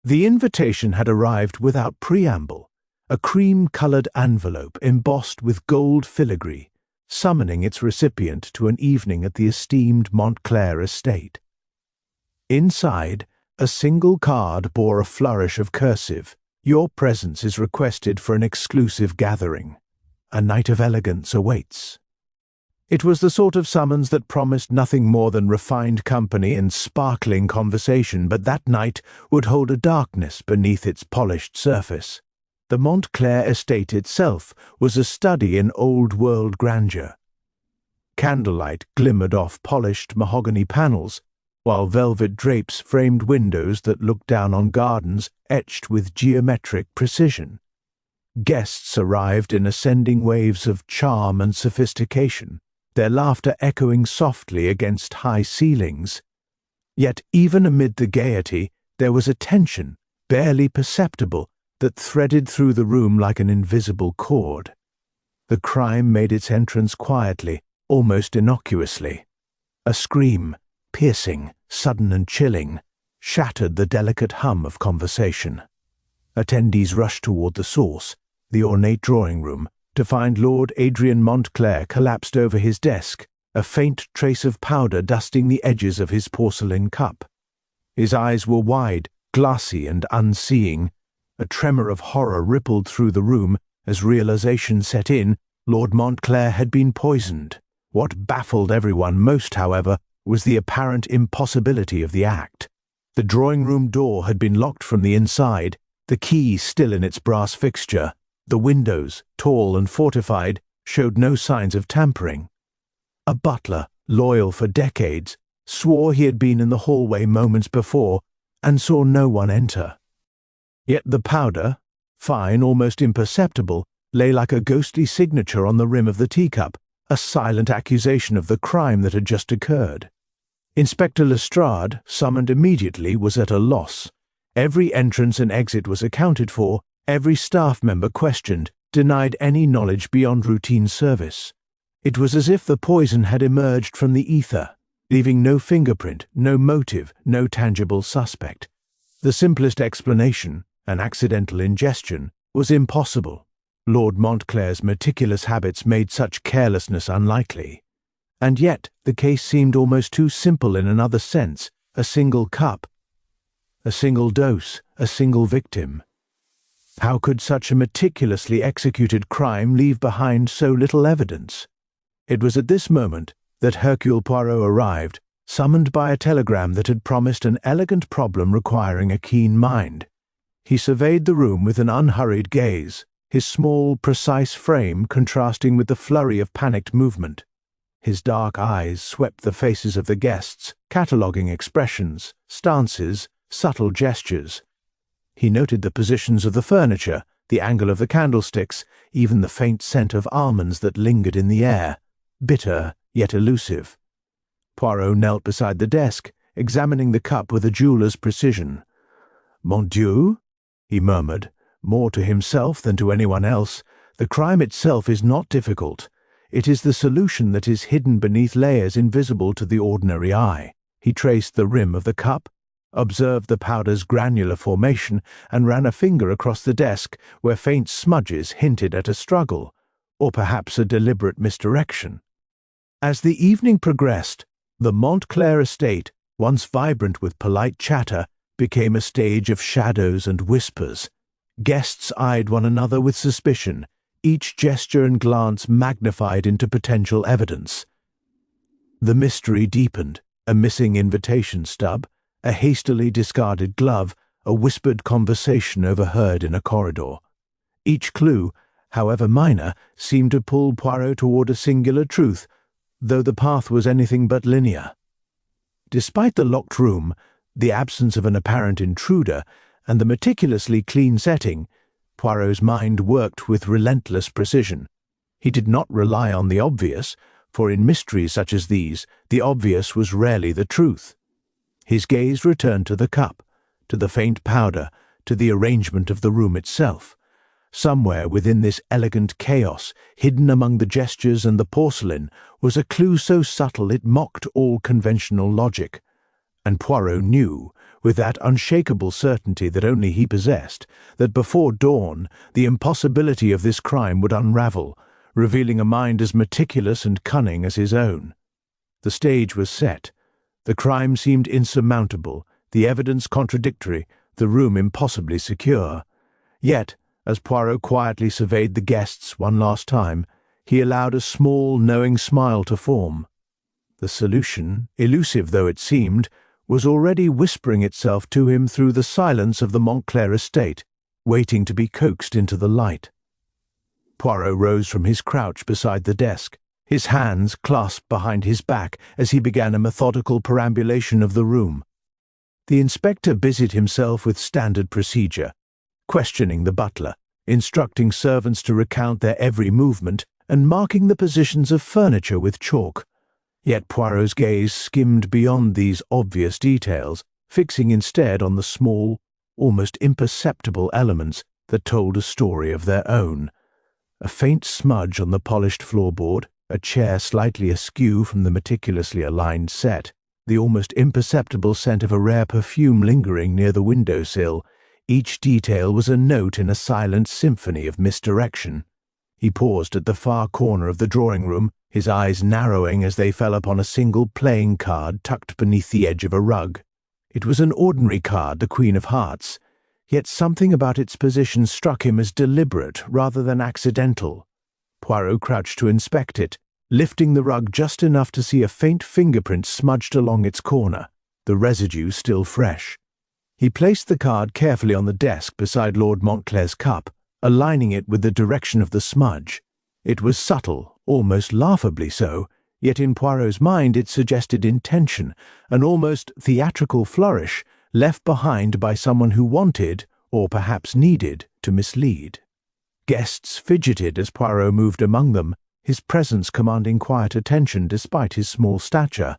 The invitation had arrived without preamble, a cream-coloured envelope embossed with gold filigree, summoning its recipient to an evening at the esteemed Montclair estate. Inside, a single card bore a flourish of cursive. "Your presence is requested for an exclusive gathering. A night of elegance awaits." It was the sort of summons that promised nothing more than refined company and sparkling conversation, but that night would hold a darkness beneath its polished surface. The Montclair estate itself was a study in old-world grandeur. Candlelight glimmered off polished mahogany panels, while velvet drapes framed windows that looked down on gardens etched with geometric precision. Guests arrived in ascending waves of charm and sophistication, their laughter echoing softly against high ceilings. Yet even amid the gaiety there was a tension, barely perceptible, that threaded through the room like an invisible cord. The crime made its entrance quietly, almost innocuously. A scream, piercing, sudden and chilling, shattered the delicate hum of conversation. Attendees rushed toward the source, the ornate drawing-room, to find Lord Adrian Montclair collapsed over his desk, a faint trace of powder dusting the edges of his porcelain cup. His eyes were wide, glassy and unseeing. A tremor of horror rippled through the room as realization set in. Lord Montclair had been poisoned. What baffled everyone most, however, was the apparent impossibility of the act. The drawing-room door had been locked from the inside, the key still in its brass fixture. The windows, tall and fortified, showed no signs of tampering. A butler, loyal for decades, swore he had been in the hallway moments before and saw no one enter. Yet the powder, fine, almost imperceptible, lay like a ghostly signature on the rim of the teacup, a silent accusation of the crime that had just occurred. Inspector Lestrade, summoned immediately, was at a loss. Every entrance and exit was accounted for, every staff member questioned, denied any knowledge beyond routine service. It was as if the poison had emerged from the ether, leaving no fingerprint, no motive, no tangible suspect. The simplest explanation, an accidental ingestion, was impossible. Lord Montclair's meticulous habits made such carelessness unlikely. And yet the case seemed almost too simple in another sense. A single cup, a single dose, a single victim. How could such a meticulously executed crime leave behind so little evidence? It was at this moment that Hercule Poirot arrived, summoned by a telegram that had promised an elegant problem requiring a keen mind. He surveyed the room with an unhurried gaze, his small, precise frame contrasting with the flurry of panicked movement. His dark eyes swept the faces of the guests, cataloguing expressions, stances, subtle gestures. He noted the positions of the furniture, the angle of the candlesticks, even the faint scent of almonds that lingered in the air, bitter yet elusive. Poirot knelt beside the desk, examining the cup with a jeweller's precision. "Mon Dieu," he murmured, more to himself than to anyone else, "the crime itself is not difficult. It is the solution that is hidden beneath layers invisible to the ordinary eye." He traced the rim of the cup, observed the powder's granular formation, and ran a finger across the desk where faint smudges hinted at a struggle, or perhaps a deliberate misdirection. As the evening progressed, the Montclair estate, once vibrant with polite chatter, became a stage of shadows and whispers. Guests eyed one another with suspicion, each gesture and glance magnified into potential evidence. The mystery deepened, a missing invitation stub, a hastily discarded glove, a whispered conversation overheard in a corridor. Each clue, however minor, seemed to pull Poirot toward a singular truth, though the path was anything but linear. Despite the locked room, the absence of an apparent intruder, and the meticulously clean setting, Poirot's mind worked with relentless precision. He did not rely on the obvious, for in mysteries such as these, the obvious was rarely the truth. His gaze returned to the cup, to the faint powder, to the arrangement of the room itself. Somewhere within this elegant chaos, hidden among the gestures and the porcelain, was a clue so subtle it mocked all conventional logic. And Poirot knew, with that unshakable certainty that only he possessed, that before dawn the impossibility of this crime would unravel, revealing a mind as meticulous and cunning as his own. The stage was set. The crime seemed insurmountable, the evidence contradictory, the room impossibly secure. Yet, as Poirot quietly surveyed the guests one last time, he allowed a small, knowing smile to form. The solution, elusive though it seemed, was already whispering itself to him through the silence of the Montclair estate, waiting to be coaxed into the light. Poirot rose from his crouch beside the desk, his hands clasped behind his back as he began a methodical perambulation of the room. The inspector busied himself with standard procedure, questioning the butler, instructing servants to recount their every movement, and marking the positions of furniture with chalk. Yet Poirot's gaze skimmed beyond these obvious details, fixing instead on the small, almost imperceptible elements that told a story of their own. A faint smudge on the polished floorboard, a chair slightly askew from the meticulously aligned set, the almost imperceptible scent of a rare perfume lingering near the window-sill. Each detail was a note in a silent symphony of misdirection. He paused at the far corner of the drawing-room, his eyes narrowing as they fell upon a single playing card tucked beneath the edge of a rug. It was an ordinary card, the Queen of Hearts, yet something about its position struck him as deliberate rather than accidental. Poirot crouched to inspect it, lifting the rug just enough to see a faint fingerprint smudged along its corner, the residue still fresh. He placed the card carefully on the desk beside Lord Montclair's cup, aligning it with the direction of the smudge. It was subtle, almost laughably so, yet in Poirot's mind it suggested intention, an almost theatrical flourish left behind by someone who wanted, or perhaps needed, to mislead. Guests fidgeted as Poirot moved among them, his presence commanding quiet attention despite his small stature.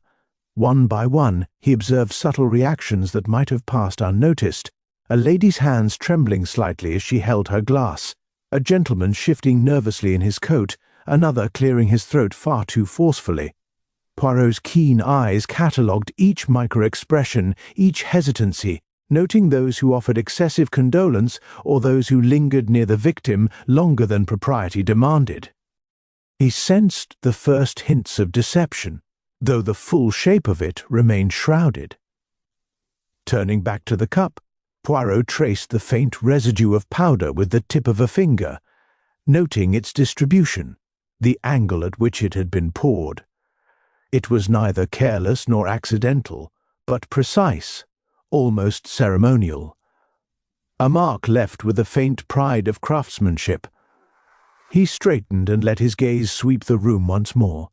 One by one, he observed subtle reactions that might have passed unnoticed, a lady's hands trembling slightly as she held her glass, a gentleman shifting nervously in his coat, another clearing his throat far too forcefully. Poirot's keen eyes catalogued each micro-expression, each hesitancy, noting those who offered excessive condolence or those who lingered near the victim longer than propriety demanded. He sensed the first hints of deception, though the full shape of it remained shrouded. Turning back to the cup, Poirot traced the faint residue of powder with the tip of a finger, noting its distribution, the angle at which it had been poured. It was neither careless nor accidental, but precise, almost ceremonial. A mark left with a faint pride of craftsmanship. He straightened and let his gaze sweep the room once more.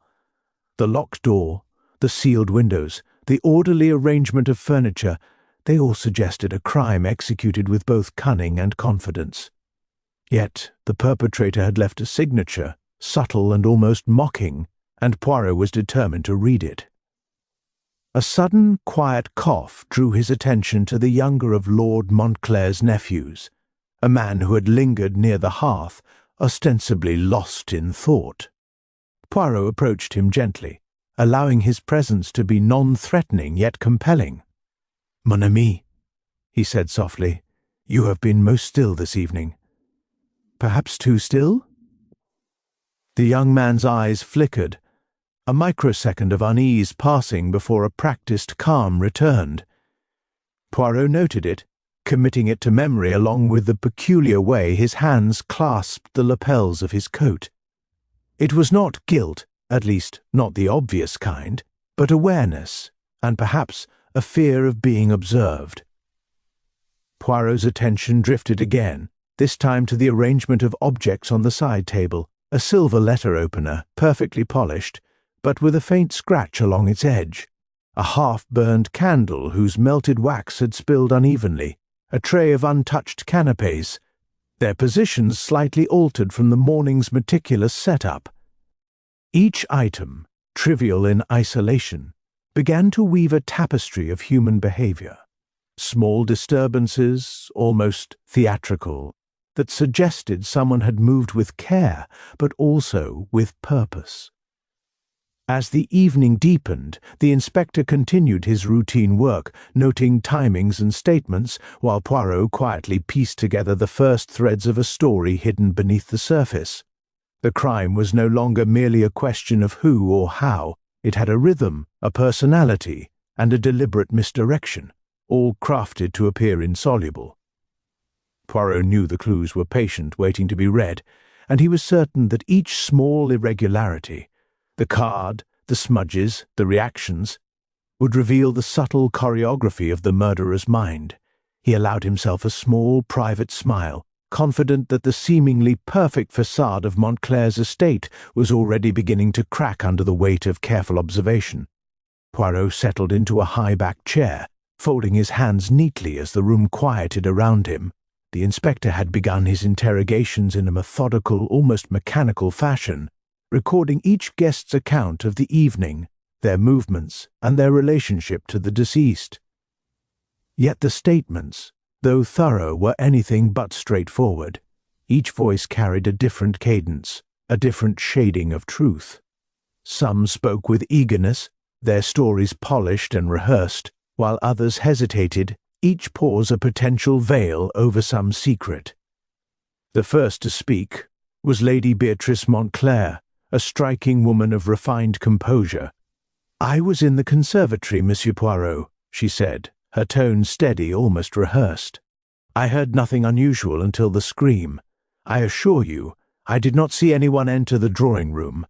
The locked door, the sealed windows, the orderly arrangement of furniture, they all suggested a crime executed with both cunning and confidence. Yet the perpetrator had left a signature, subtle and almost mocking, and Poirot was determined to read it. A sudden, quiet cough drew his attention to the younger of Lord Montclair's nephews, a man who had lingered near the hearth, ostensibly lost in thought. Poirot approached him gently, allowing his presence to be non-threatening yet compelling. "Mon ami," he said softly, "you have been most still this evening." "Perhaps too still?" The young man's eyes flickered, a microsecond of unease passing before a practiced calm returned. Poirot noted it, committing it to memory along with the peculiar way his hands clasped the lapels of his coat. It was not guilt, at least not the obvious kind, but awareness, and perhaps a fear of being observed. Poirot's attention drifted again, this time to the arrangement of objects on the side table, a silver letter opener, perfectly polished, but with a faint scratch along its edge, a half-burned candle whose melted wax had spilled unevenly, a tray of untouched canapés, their positions slightly altered from the morning's meticulous setup. Each item, trivial in isolation, began to weave a tapestry of human behavior, small disturbances, almost theatrical, that suggested someone had moved with care, but also with purpose. As the evening deepened, the inspector continued his routine work, noting timings and statements, while Poirot quietly pieced together the first threads of a story hidden beneath the surface. The crime was no longer merely a question of who or how. It had a rhythm, a personality, and a deliberate misdirection, all crafted to appear insoluble. Poirot knew the clues were patient, waiting to be read, and he was certain that each small irregularity, the card, the smudges, the reactions, would reveal the subtle choreography of the murderer's mind. He allowed himself a small, private smile, confident that the seemingly perfect facade of Montclair's estate was already beginning to crack under the weight of careful observation. Poirot settled into a high-backed chair, folding his hands neatly as the room quieted around him. The inspector had begun his interrogations in a methodical, almost mechanical fashion, recording each guest's account of the evening, their movements, and their relationship to the deceased. Yet the statements, though thorough, were anything but straightforward. Each voice carried a different cadence, a different shading of truth. Some spoke with eagerness, their stories polished and rehearsed, while others hesitated, each pause a potential veil over some secret. The first to speak was Lady Beatrice Montclair, a striking woman of refined composure. "I was in the conservatory, Monsieur Poirot," she said, her tone steady, almost rehearsed. "I heard nothing unusual until the scream. I assure you, I did not see anyone enter the drawing-room."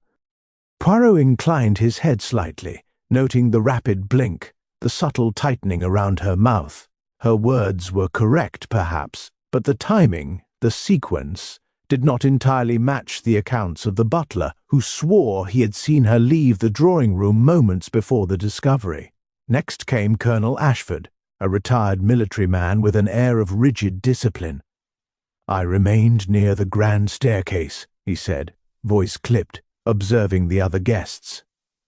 Poirot inclined his head slightly, noting the rapid blink, the subtle tightening around her mouth. Her words were correct, perhaps, but the timing, the sequence, did not entirely match the accounts of the butler, who swore he had seen her leave the drawing-room moments before the discovery. Next came Colonel Ashford, a retired military man with an air of rigid discipline. "I remained near the grand staircase," he said, voice clipped, observing the other guests.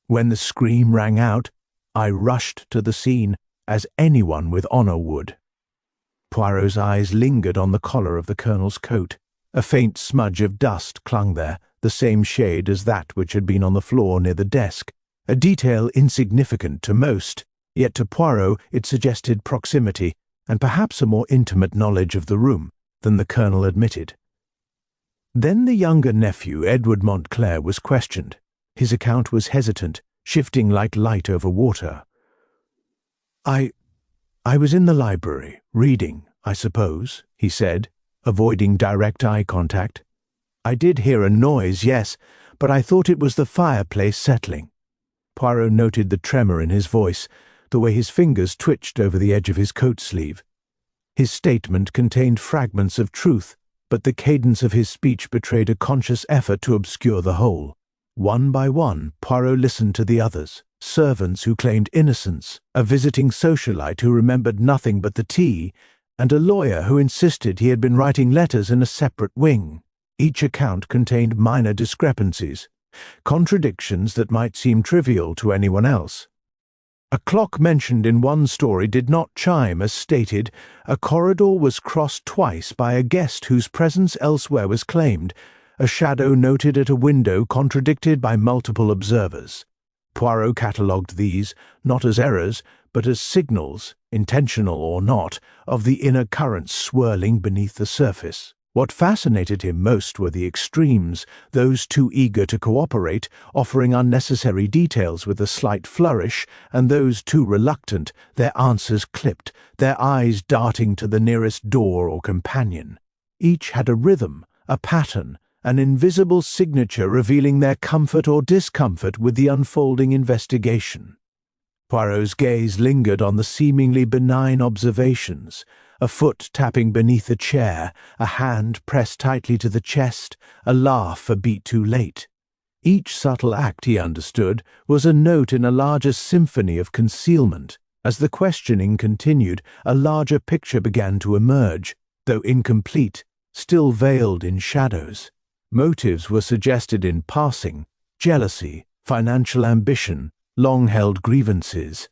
"When the scream rang out, I rushed to the scene, as anyone with honor would." Poirot's eyes lingered on the collar of the colonel's coat. A faint smudge of dust clung there, the same shade as that which had been on the floor near the desk, a detail insignificant to most, yet to Poirot it suggested proximity, and perhaps a more intimate knowledge of the room than the colonel admitted. Then the younger nephew, Edward Montclair, was questioned. His account was hesitant, shifting like light over water. I was in the library, reading, I suppose," he said, avoiding direct eye contact. "I did hear a noise, yes, but I thought it was the fireplace settling." Poirot noted the tremor in his voice, the way his fingers twitched over the edge of his coat sleeve. His statement contained fragments of truth, but the cadence of his speech betrayed a conscious effort to obscure the whole. One by one, Poirot listened to the others, servants who claimed innocence, a visiting socialite who remembered nothing but the tea, and a lawyer who insisted he had been writing letters in a separate wing. Each account contained minor discrepancies, contradictions that might seem trivial to anyone else. A clock mentioned in one story did not chime as stated. A corridor was crossed twice by a guest whose presence elsewhere was claimed. A shadow noted at a window contradicted by multiple observers. Poirot catalogued these, not as errors, but as signals, intentional or not, of the inner currents swirling beneath the surface. What fascinated him most were the extremes, those too eager to cooperate, offering unnecessary details with a slight flourish, and those too reluctant, their answers clipped, their eyes darting to the nearest door or companion. Each had a rhythm, a pattern, an invisible signature revealing their comfort or discomfort with the unfolding investigation. Poirot's gaze lingered on the seemingly benign observations, a foot tapping beneath a chair, a hand pressed tightly to the chest, a laugh a beat too late. Each subtle act, he understood, was a note in a larger symphony of concealment. As the questioning continued, a larger picture began to emerge, though incomplete, still veiled in shadows. Motives were suggested in passing: jealousy, financial ambition, long-held grievances.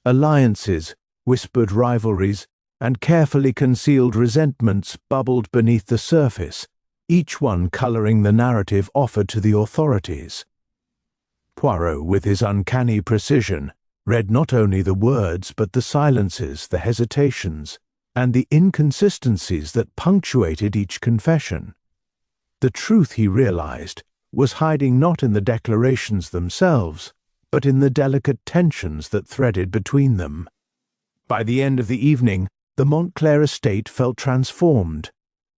Alliances, whispered rivalries, and carefully concealed resentments bubbled beneath the surface, each one coloring the narrative offered to the authorities. Poirot, with his uncanny precision, read not only the words but the silences, the hesitations, and the inconsistencies that punctuated each confession. The truth, he realized, was hiding not in the declarations themselves, but in the delicate tensions that threaded between them. By the end of the evening, the Montclair estate felt transformed.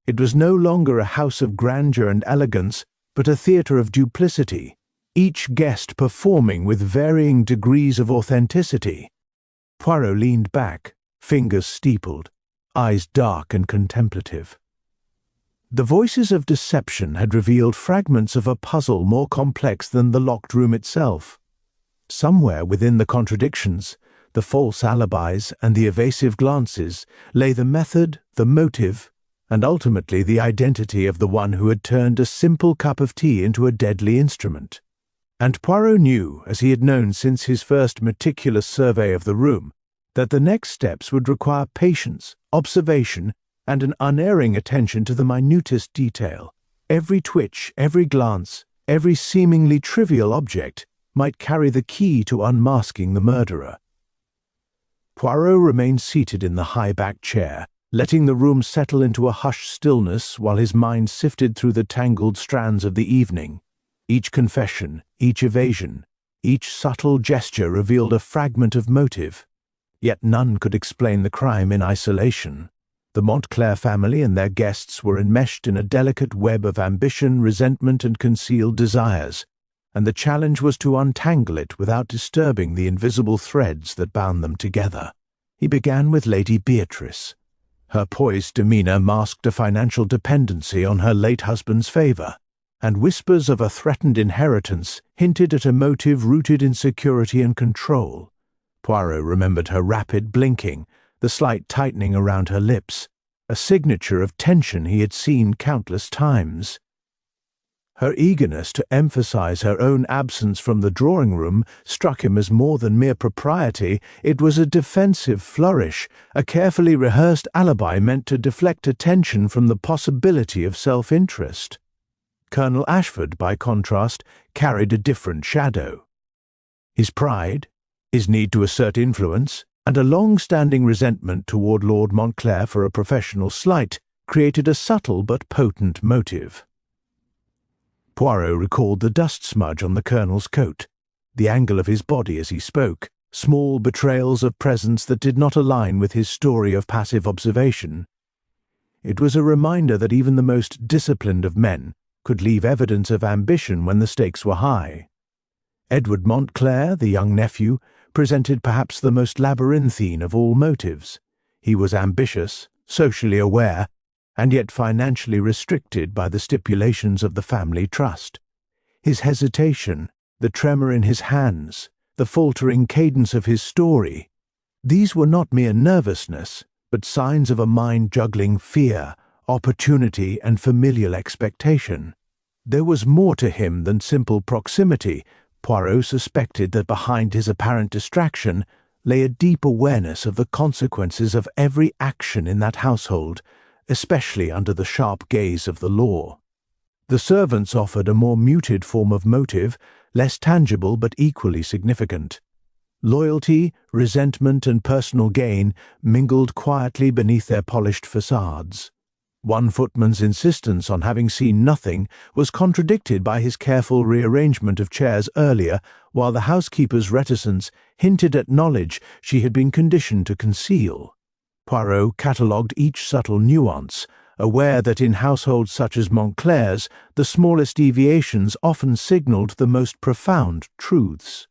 It was no longer a house of grandeur and elegance, but a theatre of duplicity, each guest performing with varying degrees of authenticity. Poirot leaned back, fingers steepled, eyes dark and contemplative. The voices of deception had revealed fragments of a puzzle more complex than the locked room itself. Somewhere within the contradictions, the false alibis and the evasive glances, lay the method, the motive, and ultimately the identity of the one who had turned a simple cup of tea into a deadly instrument. And Poirot knew, as he had known since his first meticulous survey of the room, that the next steps would require patience, observation, and an unerring attention to the minutest detail. Every twitch, every glance, every seemingly trivial object might carry the key to unmasking the murderer. Poirot remained seated in the high-backed chair, letting the room settle into a hushed stillness while his mind sifted through the tangled strands of the evening. Each confession, each evasion, each subtle gesture revealed a fragment of motive. Yet none could explain the crime in isolation. The Montclair family and their guests were enmeshed in a delicate web of ambition, resentment, and concealed desires, and the challenge was to untangle it without disturbing the invisible threads that bound them together. He began with Lady Beatrice. Her poised demeanour masked a financial dependency on her late husband's favour, and whispers of a threatened inheritance hinted at a motive rooted in security and control. Poirot remembered her rapid blinking, the slight tightening around her lips, a signature of tension he had seen countless times. Her eagerness to emphasize her own absence from the drawing-room struck him as more than mere propriety. It was a defensive flourish, a carefully rehearsed alibi meant to deflect attention from the possibility of self-interest. Colonel Ashford, by contrast, carried a different shadow. His pride, his need to assert influence, and a long-standing resentment toward Lord Montclair for a professional slight created a subtle but potent motive. Poirot recalled the dust smudge on the colonel's coat, the angle of his body as he spoke, small betrayals of presence that did not align with his story of passive observation. It was a reminder that even the most disciplined of men could leave evidence of ambition when the stakes were high. Edward Montclair, the young nephew, presented perhaps the most labyrinthine of all motives. He was ambitious, socially aware, and yet financially restricted by the stipulations of the family trust. His hesitation, the tremor in his hands, the faltering cadence of his story, these were not mere nervousness, but signs of a mind juggling fear, opportunity, and familial expectation. There was more to him than simple proximity. Poirot suspected that behind his apparent distraction lay a deep awareness of the consequences of every action in that household, especially under the sharp gaze of the law. The servants offered a more muted form of motive, less tangible but equally significant. Loyalty, resentment, and personal gain mingled quietly beneath their polished facades. One footman's insistence on having seen nothing was contradicted by his careful rearrangement of chairs earlier, while the housekeeper's reticence hinted at knowledge she had been conditioned to conceal. Poirot catalogued each subtle nuance, aware that in households such as Montclair's, the smallest deviations often signalled the most profound truths.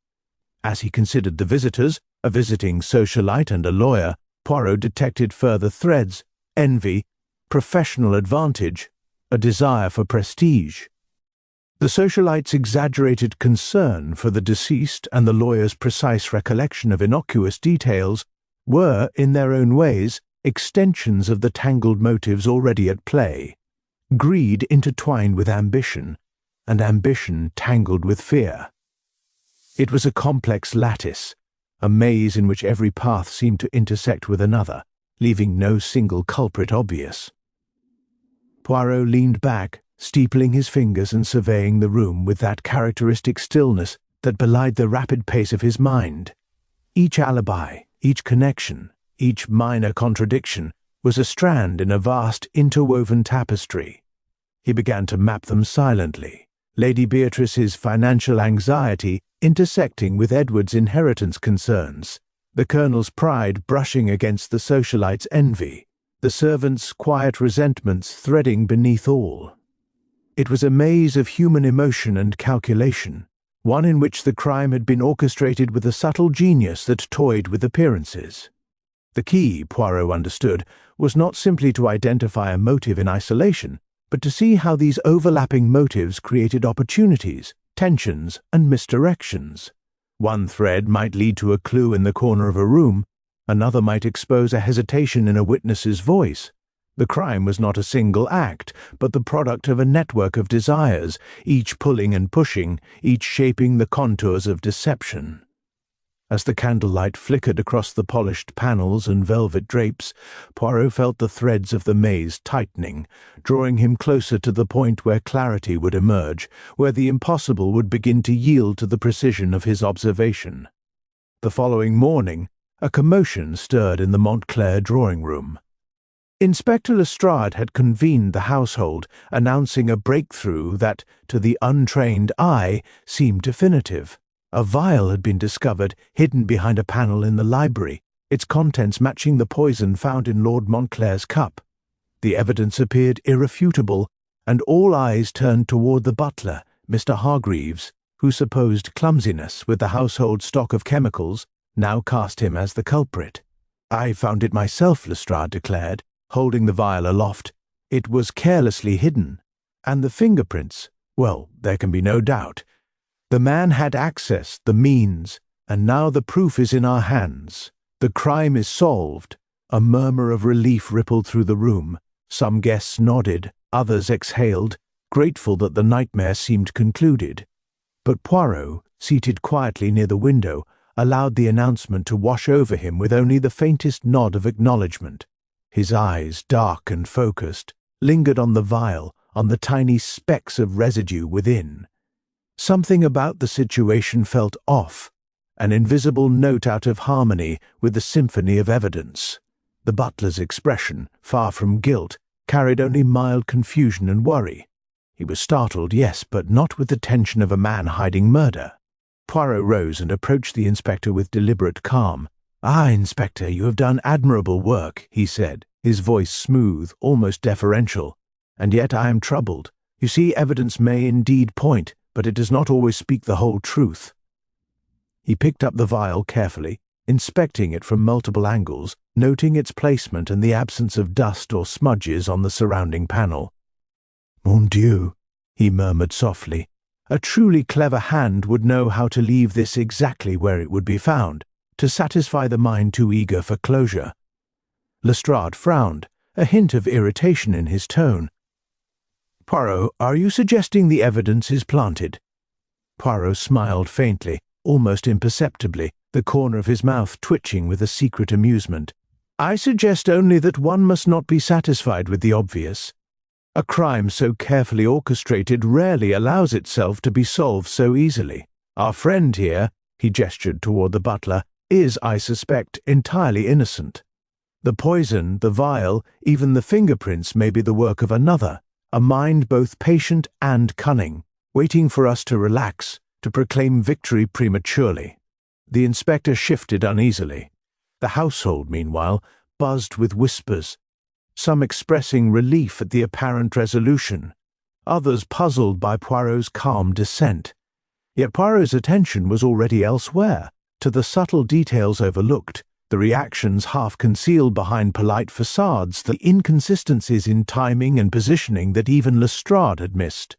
As he considered the visitors, a visiting socialite and a lawyer, Poirot detected further threads: envy, professional advantage, a desire for prestige. The socialite's exaggerated concern for the deceased and the lawyer's precise recollection of innocuous details were, in their own ways, extensions of the tangled motives already at play. Greed intertwined with ambition, and ambition tangled with fear. It was a complex lattice, a maze in which every path seemed to intersect with another, leaving no single culprit obvious. Poirot leaned back, steepling his fingers and surveying the room with that characteristic stillness that belied the rapid pace of his mind. Each alibi, each connection, each minor contradiction was a strand in a vast interwoven tapestry. He began to map them silently, Lady Beatrice's financial anxiety intersecting with Edward's inheritance concerns, the Colonel's pride brushing against the socialite's envy, the servant's quiet resentments threading beneath all. It was a maze of human emotion and calculation, one in which the crime had been orchestrated with a subtle genius that toyed with appearances. The key, Poirot understood, was not simply to identify a motive in isolation, but to see how these overlapping motives created opportunities, tensions, and misdirections. One thread might lead to a clue in the corner of a room, another might expose a hesitation in a witness's voice. The crime was not a single act, but the product of a network of desires, each pulling and pushing, each shaping the contours of deception. As the candlelight flickered across the polished panels and velvet drapes, Poirot felt the threads of the maze tightening, drawing him closer to the point where clarity would emerge, where the impossible would begin to yield to the precision of his observation. The following morning, a commotion stirred in the Montclair drawing-room. Inspector Lestrade had convened the household, announcing a breakthrough that, to the untrained eye, seemed definitive. A vial had been discovered, hidden behind a panel in the library, its contents matching the poison found in Lord Montclair's cup. The evidence appeared irrefutable, and all eyes turned toward the butler, Mr. Hargreaves, whose supposed clumsiness with the household stock of chemicals now cast him as the culprit. "I found it myself," Lestrade declared, holding the vial aloft. "It was carelessly hidden. And the fingerprints, well, there can be no doubt. The man had access, the means, and now the proof is in our hands. The crime is solved." A murmur of relief rippled through the room. Some guests nodded, others exhaled, grateful that the nightmare seemed concluded. But Poirot, seated quietly near the window, allowed the announcement to wash over him with only the faintest nod of acknowledgement. His eyes, dark and focused, lingered on the vial, on the tiny specks of residue within. Something about the situation felt off, an invisible note out of harmony with the symphony of evidence. The butler's expression, far from guilt, carried only mild confusion and worry. He was startled, yes, but not with the tension of a man hiding murder. Poirot rose and approached the inspector with deliberate calm. "Ah, Inspector, you have done admirable work," he said, his voice smooth, almost deferential. "And yet I am troubled. You see, evidence may indeed point, but it does not always speak the whole truth." He picked up the vial carefully, inspecting it from multiple angles, noting its placement and the absence of dust or smudges on the surrounding panel. "Mon Dieu," he murmured softly. "A truly clever hand would know how to leave this exactly where it would be found, to satisfy the mind too eager for closure." Lestrade frowned, a hint of irritation in his tone. "Poirot, are you suggesting the evidence is planted?" Poirot smiled faintly, almost imperceptibly, the corner of his mouth twitching with a secret amusement. "I suggest only that one must not be satisfied with the obvious. A crime so carefully orchestrated rarely allows itself to be solved so easily. Our friend here," he gestured toward the butler, "is, I suspect, entirely innocent. The poison, the vial, even the fingerprints may be the work of another, a mind both patient and cunning, waiting for us to relax, to proclaim victory prematurely." The inspector shifted uneasily. The household, meanwhile, buzzed with whispers, some expressing relief at the apparent resolution, others puzzled by Poirot's calm dissent. Yet Poirot's attention was already elsewhere, to the subtle details overlooked, the reactions half concealed behind polite facades, the inconsistencies in timing and positioning that even Lestrade had missed.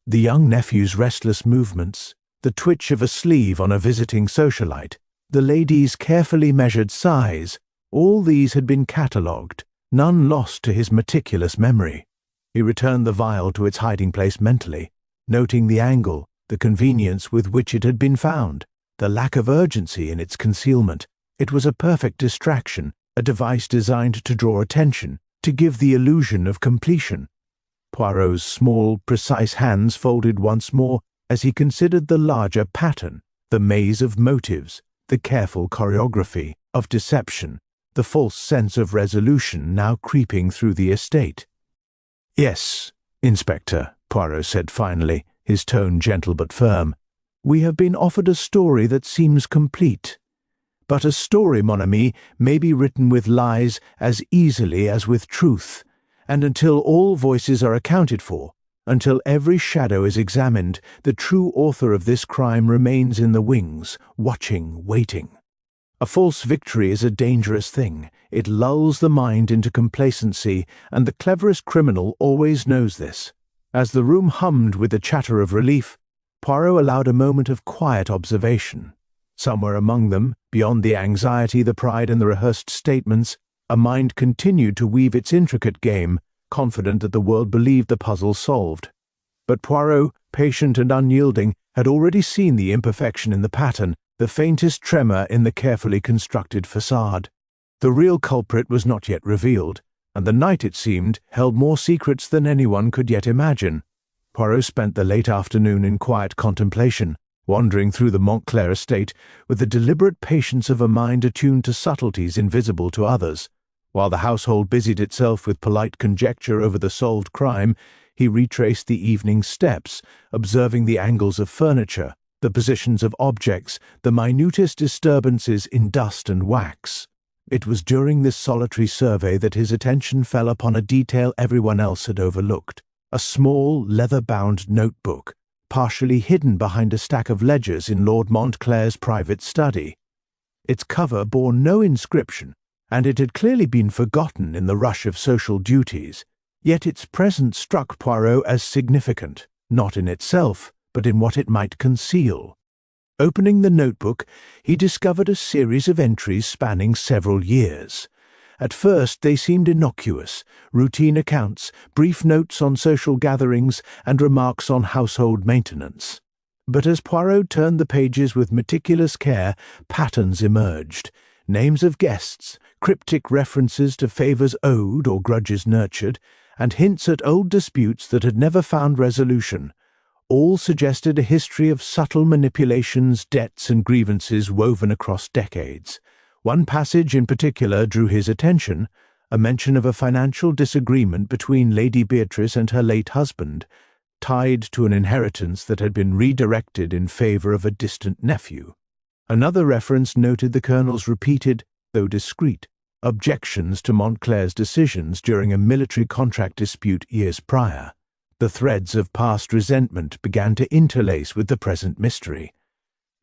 The young nephew's restless movements, the twitch of a sleeve on a visiting socialite, the lady's carefully measured sighs, all these had been catalogued, none lost to his meticulous memory. He returned the vial to its hiding place mentally, noting the angle, the convenience with which it had been found, the lack of urgency in its concealment. It was a perfect distraction, a device designed to draw attention, to give the illusion of completion. Poirot's small, precise hands folded once more, as he considered the larger pattern, the maze of motives, the careful choreography of deception, the false sense of resolution now creeping through the estate. "Yes, Inspector," Poirot said finally, his tone gentle but firm. "We have been offered a story that seems complete. But a story, mon ami, may be written with lies as easily as with truth, and until all voices are accounted for, until every shadow is examined, the true author of this crime remains in the wings, watching, waiting. A false victory is a dangerous thing. It lulls the mind into complacency, and the cleverest criminal always knows this." As the room hummed with the chatter of relief, Poirot allowed a moment of quiet observation. Somewhere among them, beyond the anxiety, the pride, and the rehearsed statements, a mind continued to weave its intricate game, confident that the world believed the puzzle solved. But Poirot, patient and unyielding, had already seen the imperfection in the pattern, the faintest tremor in the carefully constructed facade. The real culprit was not yet revealed, and the night, it seemed, held more secrets than anyone could yet imagine. Poirot spent the late afternoon in quiet contemplation, wandering through the Montclair estate with the deliberate patience of a mind attuned to subtleties invisible to others. While the household busied itself with polite conjecture over the solved crime, he retraced the evening steps, observing the angles of furniture, the positions of objects, the minutest disturbances in dust and wax. It was during this solitary survey that his attention fell upon a detail everyone else had overlooked: a small, leather-bound notebook, partially hidden behind a stack of ledgers in Lord Montclair's private study. Its cover bore no inscription, and it had clearly been forgotten in the rush of social duties. Yet its presence struck Poirot as significant, not in itself, but in what it might conceal. Opening the notebook, he discovered a series of entries spanning several years. At first they seemed innocuous, routine accounts, brief notes on social gatherings, and remarks on household maintenance. But as Poirot turned the pages with meticulous care, patterns emerged: names of guests, cryptic references to favours owed or grudges nurtured, and hints at old disputes that had never found resolution. All suggested a history of subtle manipulations, debts, and grievances woven across decades. One passage in particular drew his attention, a mention of a financial disagreement between Lady Beatrice and her late husband, tied to an inheritance that had been redirected in favour of a distant nephew. Another reference noted the Colonel's repeated, though discreet, objections to Montclair's decisions during a military contract dispute years prior. The threads of past resentment began to interlace with the present mystery.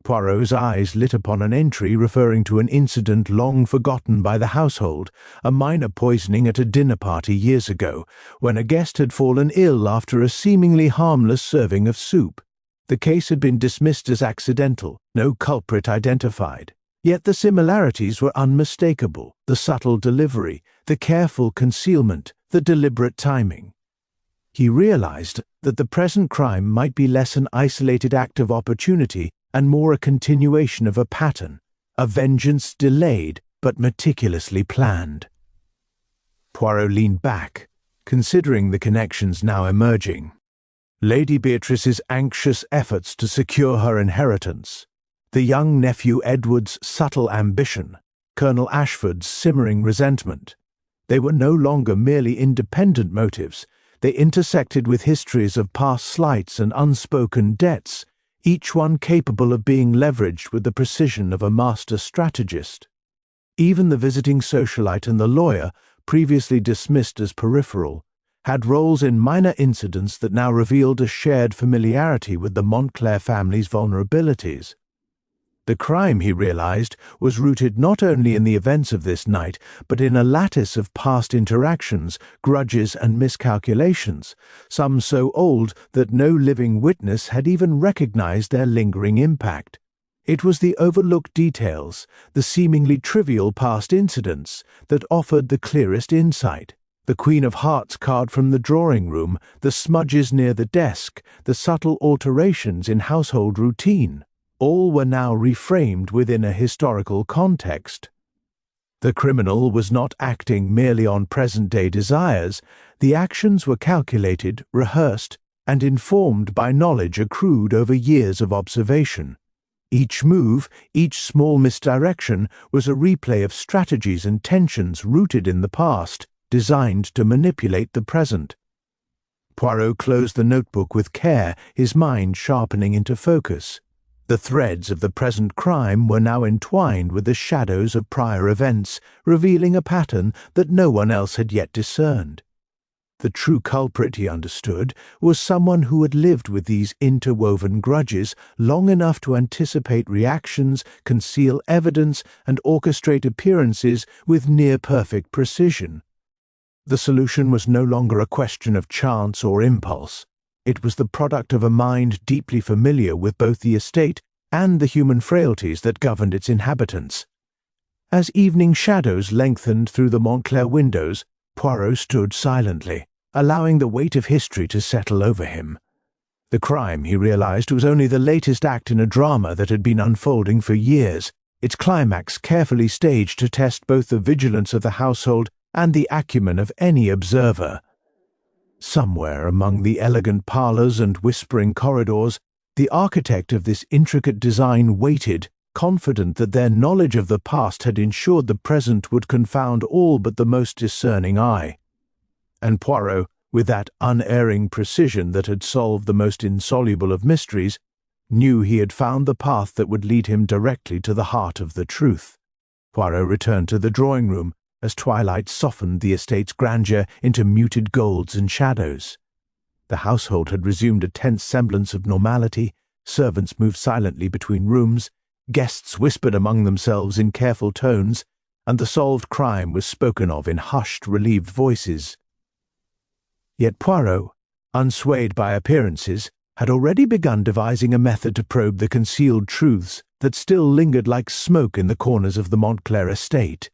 Poirot's eyes lit upon an entry referring to an incident long forgotten by the household, a minor poisoning at a dinner party years ago, when a guest had fallen ill after a seemingly harmless serving of soup. The case had been dismissed as accidental, no culprit identified. Yet the similarities were unmistakable: the subtle delivery, the careful concealment, the deliberate timing. He realized that the present crime might be less an isolated act of opportunity and more a continuation of a pattern, a vengeance delayed but meticulously planned. Poirot leaned back, considering the connections now emerging. Lady Beatrice's anxious efforts to secure her inheritance, the young nephew Edward's subtle ambition, Colonel Ashford's simmering resentment. They were no longer merely independent motives. They intersected with histories of past slights and unspoken debts, each one capable of being leveraged with the precision of a master strategist. Even the visiting socialite and the lawyer, previously dismissed as peripheral, had roles in minor incidents that now revealed a shared familiarity with the Montclair family's vulnerabilities. The crime, he realized, was rooted not only in the events of this night, but in a lattice of past interactions, grudges, and miscalculations, some so old that no living witness had even recognized their lingering impact. It was the overlooked details, the seemingly trivial past incidents, that offered the clearest insight. The Queen of Hearts card from the drawing-room, the smudges near the desk, the subtle alterations in household routine. All were now reframed within a historical context. The criminal was not acting merely on present-day desires. The actions were calculated, rehearsed, and informed by knowledge accrued over years of observation. Each move, each small misdirection, was a replay of strategies and tensions rooted in the past, designed to manipulate the present. Poirot closed the notebook with care, his mind sharpening into focus. The threads of the present crime were now entwined with the shadows of prior events, revealing a pattern that no one else had yet discerned. The true culprit, he understood, was someone who had lived with these interwoven grudges long enough to anticipate reactions, conceal evidence, and orchestrate appearances with near-perfect precision. The solution was no longer a question of chance or impulse. It was the product of a mind deeply familiar with both the estate and the human frailties that governed its inhabitants. As evening shadows lengthened through the Montclair windows, Poirot stood silently, allowing the weight of history to settle over him. The crime, he realized, was only the latest act in a drama that had been unfolding for years, its climax carefully staged to test both the vigilance of the household and the acumen of any observer. Somewhere among the elegant parlours and whispering corridors, the architect of this intricate design waited, confident that their knowledge of the past had ensured the present would confound all but the most discerning eye. And Poirot, with that unerring precision that had solved the most insoluble of mysteries, knew he had found the path that would lead him directly to the heart of the truth. Poirot returned to the drawing-room, as twilight softened the estate's grandeur into muted golds and shadows. The household had resumed a tense semblance of normality, servants moved silently between rooms, guests whispered among themselves in careful tones, and the solved crime was spoken of in hushed, relieved voices. Yet Poirot, unswayed by appearances, had already begun devising a method to probe the concealed truths that still lingered like smoke in the corners of the Montclair estate.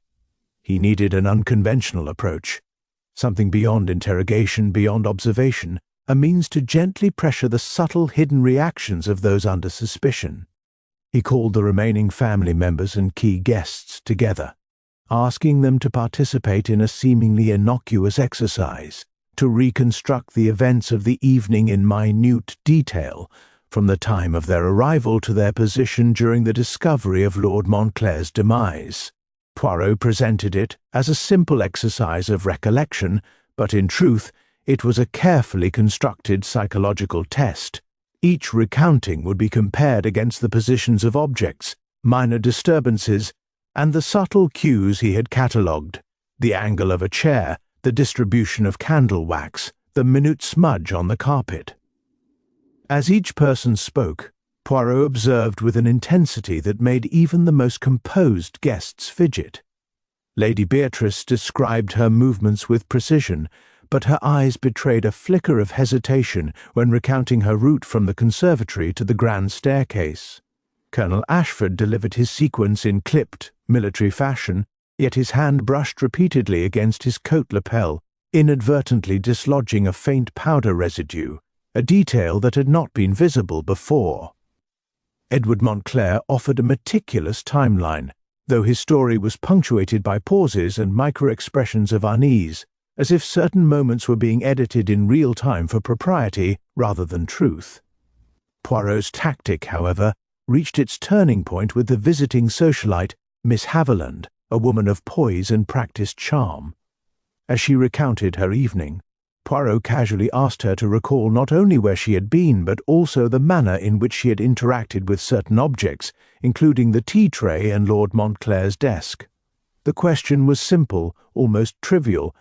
He needed an unconventional approach, something beyond interrogation, beyond observation, a means to gently pressure the subtle hidden reactions of those under suspicion. He called the remaining family members and key guests together, asking them to participate in a seemingly innocuous exercise, to reconstruct the events of the evening in minute detail, from the time of their arrival to their position during the discovery of Lord Montclair's demise. Poirot presented it as a simple exercise of recollection, but in truth it was a carefully constructed psychological test. Each recounting would be compared against the positions of objects, minor disturbances, and the subtle cues he had catalogued: the angle of a chair, the distribution of candle wax, the minute smudge on the carpet. As each person spoke, Poirot observed with an intensity that made even the most composed guests fidget. Lady Beatrice described her movements with precision, but her eyes betrayed a flicker of hesitation when recounting her route from the conservatory to the grand staircase. Colonel Ashford delivered his sequence in clipped, military fashion, yet his hand brushed repeatedly against his coat lapel, inadvertently dislodging a faint powder residue, a detail that had not been visible before. Edward Montclair offered a meticulous timeline, though his story was punctuated by pauses and micro-expressions of unease, as if certain moments were being edited in real time for propriety rather than truth. Poirot's tactic, however, reached its turning point with the visiting socialite, Miss Haviland, a woman of poise and practiced charm. As she recounted her evening, Poirot casually asked her to recall not only where she had been, but also the manner in which she had interacted with certain objects, including the tea-tray and Lord Montclair's desk. The question was simple, almost trivial,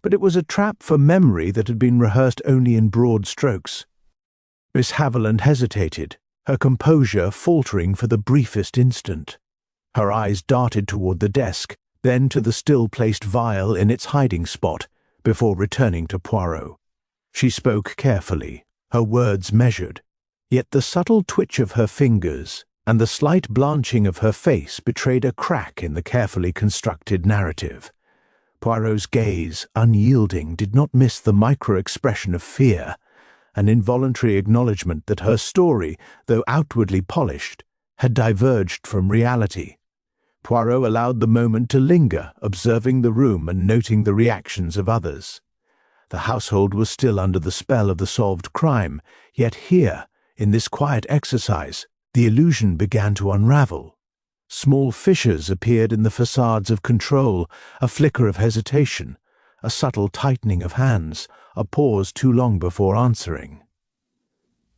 but it was a trap for memory that had been rehearsed only in broad strokes. Miss Haviland hesitated, her composure faltering for the briefest instant. Her eyes darted toward the desk, then to the still-placed vial in its hiding spot, before returning to Poirot. She spoke carefully, her words measured, yet the subtle twitch of her fingers and the slight blanching of her face betrayed a crack in the carefully constructed narrative. Poirot's gaze, unyielding, did not miss the micro-expression of fear, an involuntary acknowledgement that her story, though outwardly polished, had diverged from reality. Poirot allowed the moment to linger, observing the room and noting the reactions of others. The household was still under the spell of the solved crime, yet here, in this quiet exercise, the illusion began to unravel. Small fissures appeared in the facades of control, a flicker of hesitation, a subtle tightening of hands, a pause too long before answering.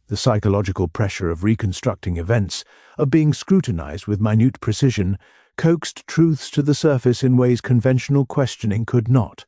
The psychological pressure of reconstructing events, of being scrutinized with minute precision, coaxed truths to the surface in ways conventional questioning could not.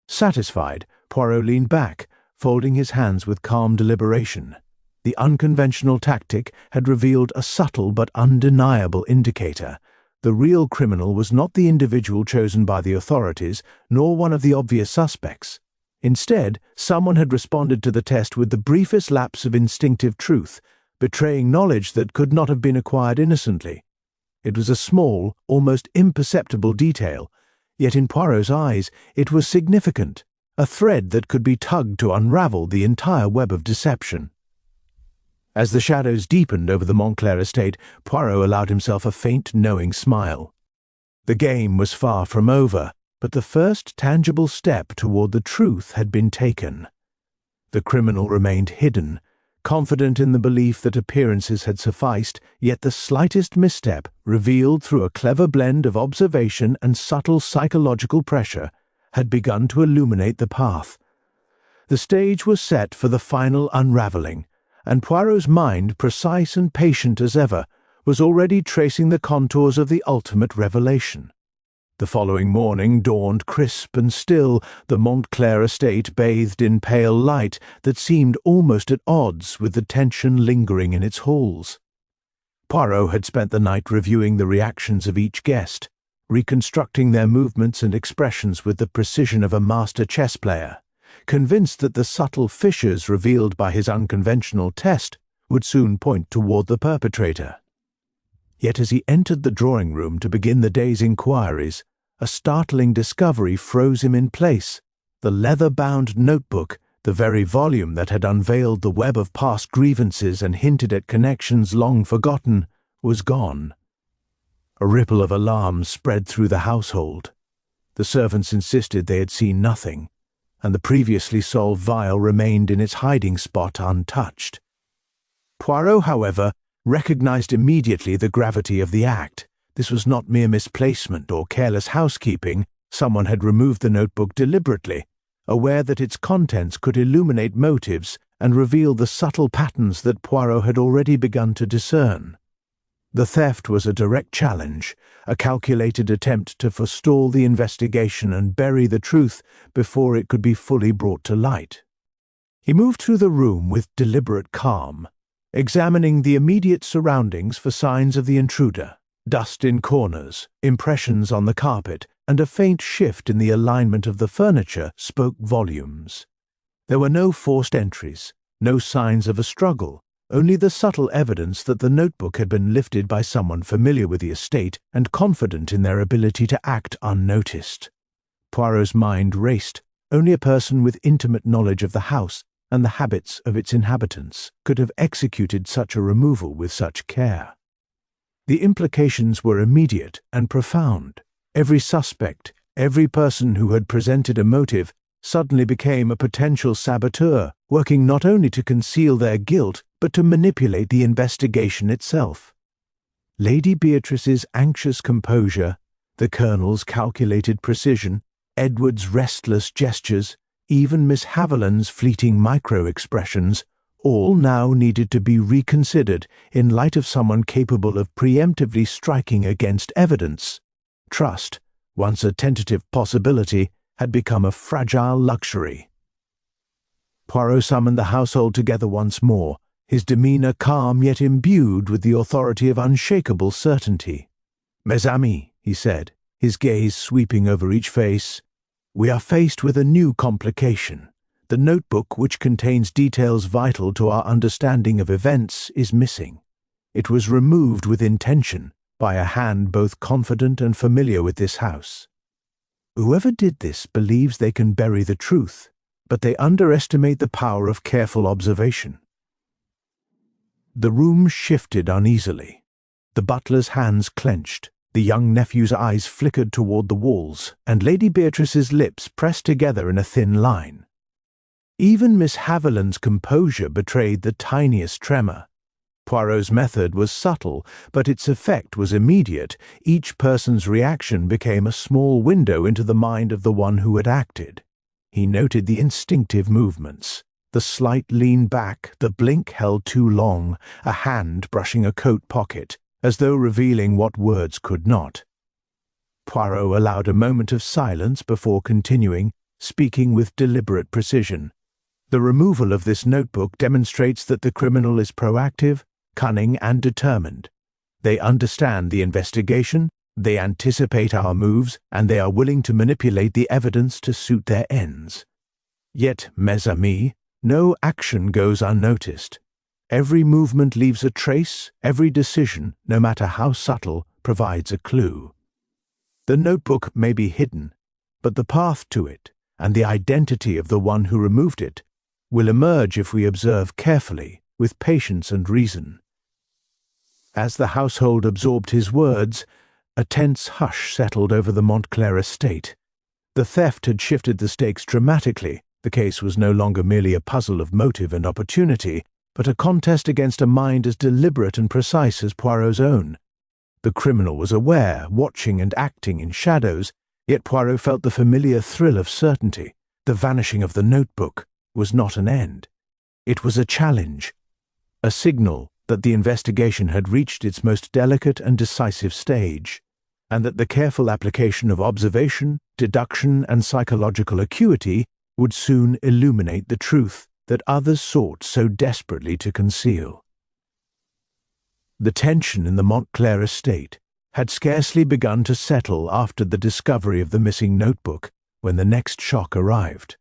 Satisfied, Poirot leaned back, folding his hands with calm deliberation. The unconventional tactic had revealed a subtle but undeniable indicator. The real criminal was not the individual chosen by the authorities, nor one of the obvious suspects. Instead, someone had responded to the test with the briefest lapse of instinctive truth, betraying knowledge that could not have been acquired innocently. It was a small, almost imperceptible detail, yet in Poirot's eyes it was significant, a thread that could be tugged to unravel the entire web of deception. As the shadows deepened over the Montclair estate, Poirot allowed himself a faint, knowing smile. The game was far from over, but the first tangible step toward the truth had been taken. The criminal remained hidden, confident in the belief that appearances had sufficed, yet the slightest misstep, revealed through a clever blend of observation and subtle psychological pressure, had begun to illuminate the path. The stage was set for the final unraveling, and Poirot's mind, precise and patient as ever, was already tracing the contours of the ultimate revelation. The following morning dawned crisp and still, the Montclair estate bathed in pale light that seemed almost at odds with the tension lingering in its halls. Poirot had spent the night reviewing the reactions of each guest, reconstructing their movements and expressions with the precision of a master chess player, convinced that the subtle fissures revealed by his unconventional test would soon point toward the perpetrator. Yet as he entered the drawing-room to begin the day's inquiries, a startling discovery froze him in place. The leather-bound notebook, the very volume that had unveiled the web of past grievances and hinted at connections long forgotten, was gone. A ripple of alarm spread through the household. The servants insisted they had seen nothing, and the previously solved vial remained in its hiding spot untouched. Poirot, however, recognized immediately the gravity of the act. This was not mere misplacement or careless housekeeping. Someone had removed the notebook deliberately, aware that its contents could illuminate motives and reveal the subtle patterns that Poirot had already begun to discern. The theft was a direct challenge, a calculated attempt to forestall the investigation and bury the truth before it could be fully brought to light. He moved through the room with deliberate calm, examining the immediate surroundings for signs of the intruder. Dust in corners, impressions on the carpet, and a faint shift in the alignment of the furniture spoke volumes. There were no forced entries, no signs of a struggle, only the subtle evidence that the notebook had been lifted by someone familiar with the estate and confident in their ability to act unnoticed. Poirot's mind raced. Only a person with intimate knowledge of the house and the habits of its inhabitants could have executed such a removal with such care. The implications were immediate and profound. Every suspect, every person who had presented a motive, suddenly became a potential saboteur, working not only to conceal their guilt, but to manipulate the investigation itself. Lady Beatrice's anxious composure, the Colonel's calculated precision, Edward's restless gestures, even Miss Haviland's fleeting micro-expressions, all now needed to be reconsidered in light of someone capable of preemptively striking against evidence. Trust, once a tentative possibility, had become a fragile luxury. Poirot summoned the household together once more, his demeanor calm yet imbued with the authority of unshakable certainty. "Mes amis," he said, his gaze sweeping over each face, "we are faced with a new complication. The notebook, which contains details vital to our understanding of events, is missing. It was removed with intention by a hand both confident and familiar with this house. Whoever did this believes they can bury the truth, but they underestimate the power of careful observation." The room shifted uneasily. The butler's hands clenched, the young nephew's eyes flickered toward the walls, and Lady Beatrice's lips pressed together in a thin line. Even Miss Haviland's composure betrayed the tiniest tremor. Poirot's method was subtle, but its effect was immediate. Each person's reaction became a small window into the mind of the one who had acted. He noted the instinctive movements, the slight lean back, the blink held too long, a hand brushing a coat pocket, as though revealing what words could not. Poirot allowed a moment of silence before continuing, speaking with deliberate precision. The removal of this notebook demonstrates that the criminal is proactive, cunning, and determined. They understand the investigation, they anticipate our moves, and they are willing to manipulate the evidence to suit their ends. Yet, mes amis, no action goes unnoticed. Every movement leaves a trace, every decision, no matter how subtle, provides a clue. The notebook may be hidden, but the path to it, and the identity of the one who removed it, will emerge if we observe carefully, with patience and reason. As the household absorbed his words, a tense hush settled over the Montclair estate. The theft had shifted the stakes dramatically. The case was no longer merely a puzzle of motive and opportunity, but a contest against a mind as deliberate and precise as Poirot's own. The criminal was aware, watching and acting in shadows, yet Poirot felt the familiar thrill of certainty. The vanishing of the notebook was not an end. It was a challenge, a signal that the investigation had reached its most delicate and decisive stage, and that the careful application of observation, deduction, and psychological acuity would soon illuminate the truth that others sought so desperately to conceal. The tension in the Montclair estate had scarcely begun to settle after the discovery of the missing notebook when the next shock arrived.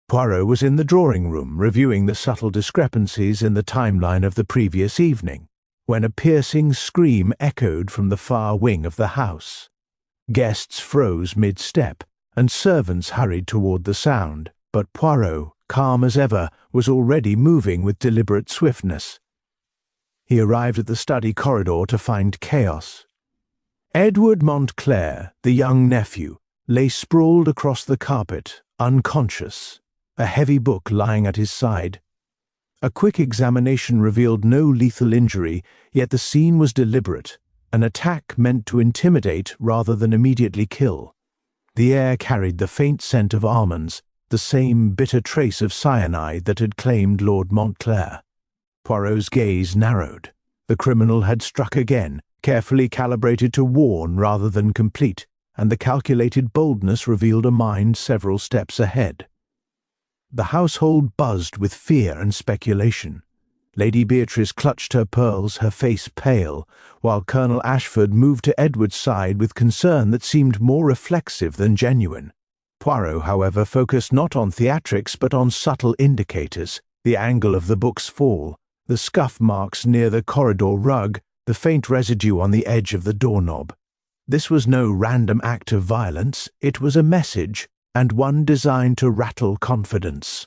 Poirot was in the drawing-room reviewing the subtle discrepancies in the timeline of the previous evening, when a piercing scream echoed from the far wing of the house. Guests froze mid-step, and servants hurried toward the sound, but Poirot, calm as ever, was already moving with deliberate swiftness. He arrived at the study corridor to find chaos. Edward Montclair, the young nephew, lay sprawled across the carpet, unconscious, a heavy book lying at his side. A quick examination revealed no lethal injury, yet the scene was deliberate, an attack meant to intimidate rather than immediately kill. The air carried the faint scent of almonds, the same bitter trace of cyanide that had claimed Lord Montclair. Poirot's gaze narrowed. The criminal had struck again, carefully calibrated to warn rather than complete, and the calculated boldness revealed a mind several steps ahead. The household buzzed with fear and speculation. Lady Beatrice clutched her pearls, her face pale, while Colonel Ashford moved to Edward's side with concern that seemed more reflexive than genuine. Poirot, however, focused not on theatrics but on subtle indicators: the angle of the book's fall, the scuff marks near the corridor rug, the faint residue on the edge of the doorknob. This was no random act of violence, it was a message, and one designed to rattle confidence.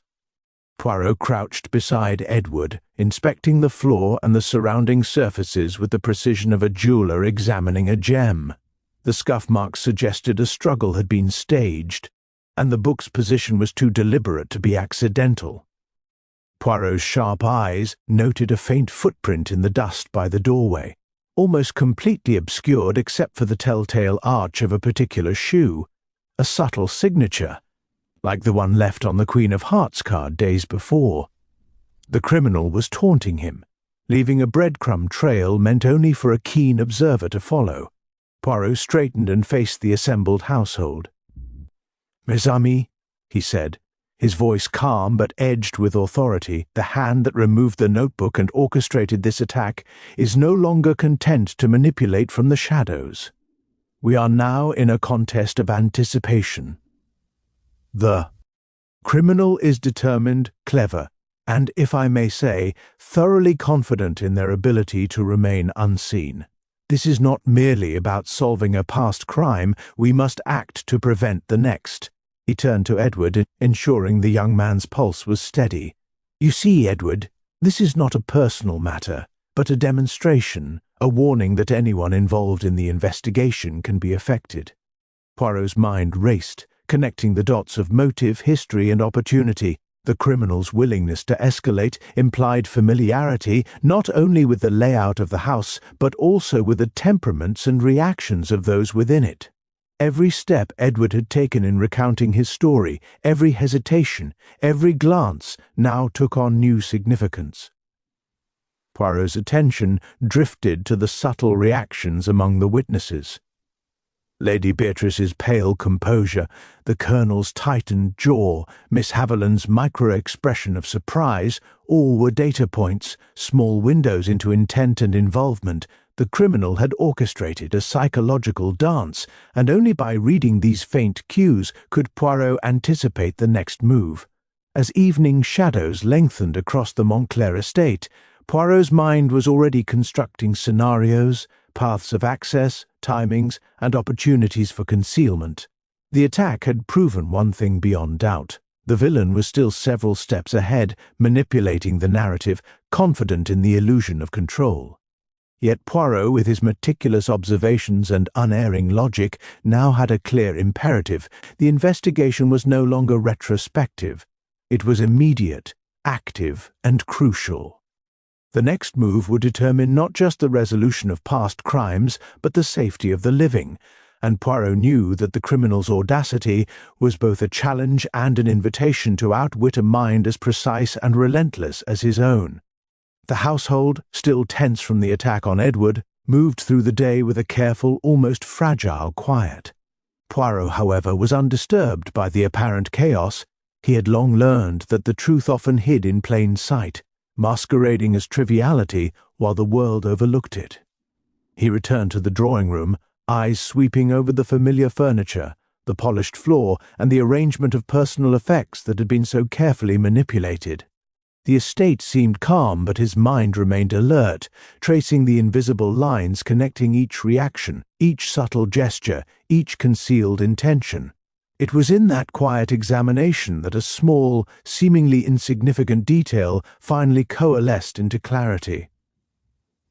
Poirot crouched beside Edward, inspecting the floor and the surrounding surfaces with the precision of a jeweler examining a gem. The scuff marks suggested a struggle had been staged, and the book's position was too deliberate to be accidental. Poirot's sharp eyes noted a faint footprint in the dust by the doorway, almost completely obscured except for the telltale arch of a particular shoe, a subtle signature, like the one left on the Queen of Hearts card days before. The criminal was taunting him, leaving a breadcrumb trail meant only for a keen observer to follow. Poirot straightened and faced the assembled household. "Mes amis," he said, his voice calm but edged with authority, "the hand that removed the notebook and orchestrated this attack is no longer content to manipulate from the shadows. We are now in a contest of anticipation. The criminal is determined, clever, and, if I may say, thoroughly confident in their ability to remain unseen. This is not merely about solving a past crime, we must act to prevent the next." He turned to Edward, ensuring the young man's pulse was steady. "You see, Edward, this is not a personal matter, but a demonstration, a warning that anyone involved in the investigation can be affected." Poirot's mind raced, connecting the dots of motive, history, and opportunity. The criminal's willingness to escalate implied familiarity not only with the layout of the house, but also with the temperaments and reactions of those within it. Every step Edward had taken in recounting his story, every hesitation, every glance, now took on new significance. Poirot's attention drifted to the subtle reactions among the witnesses. Lady Beatrice's pale composure, the Colonel's tightened jaw, Miss Haviland's micro-expression of surprise, all were data points, small windows into intent and involvement. The criminal had orchestrated a psychological dance, and only by reading these faint cues could Poirot anticipate the next move. As evening shadows lengthened across the Montclair estate, Poirot's mind was already constructing scenarios, paths of access, timings, and opportunities for concealment. The attack had proven one thing beyond doubt. The villain was still several steps ahead, manipulating the narrative, confident in the illusion of control. Yet Poirot, with his meticulous observations and unerring logic, now had a clear imperative. The investigation was no longer retrospective. It was immediate, active, and crucial. The next move would determine not just the resolution of past crimes, but the safety of the living, and Poirot knew that the criminal's audacity was both a challenge and an invitation to outwit a mind as precise and relentless as his own. The household, still tense from the attack on Edward, moved through the day with a careful, almost fragile quiet. Poirot, however, was undisturbed by the apparent chaos. He had long learned that the truth often hid in plain sight, masquerading as triviality while the world overlooked it. He returned to the drawing-room, eyes sweeping over the familiar furniture, the polished floor, and the arrangement of personal effects that had been so carefully manipulated. The estate seemed calm, but his mind remained alert, tracing the invisible lines connecting each reaction, each subtle gesture, each concealed intention. It was in that quiet examination that a small, seemingly insignificant detail finally coalesced into clarity.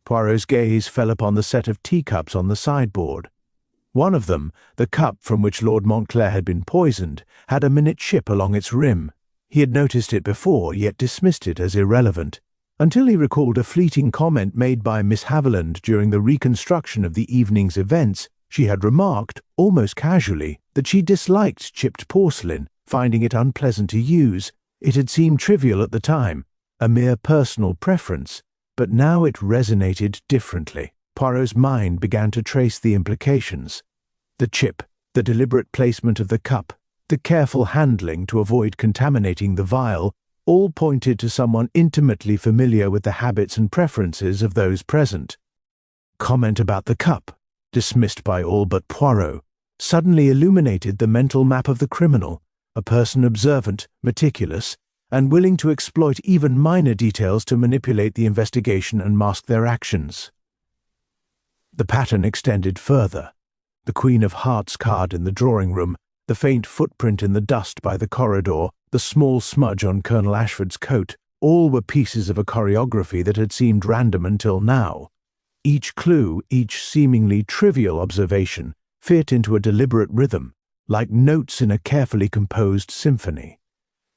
Poirot's gaze fell upon the set of teacups on the sideboard. One of them, the cup from which Lord Montclair had been poisoned, had a minute chip along its rim. He had noticed it before, yet dismissed it as irrelevant, until he recalled a fleeting comment made by Miss Haviland during the reconstruction of the evening's events. She had remarked, almost casually, that she disliked chipped porcelain, finding it unpleasant to use. It had seemed trivial at the time, a mere personal preference, but now it resonated differently. Poirot's mind began to trace the implications. The chip, the deliberate placement of the cup, the careful handling to avoid contaminating the vial, all pointed to someone intimately familiar with the habits and preferences of those present. Comment about the cup, dismissed by all but Poirot, suddenly illuminated the mental map of the criminal, a person observant, meticulous, and willing to exploit even minor details to manipulate the investigation and mask their actions. The pattern extended further. The Queen of Hearts card in the drawing-room, the faint footprint in the dust by the corridor, the small smudge on Colonel Ashford's coat, all were pieces of a choreography that had seemed random until now. Each clue, each seemingly trivial observation, fit into a deliberate rhythm, like notes in a carefully composed symphony.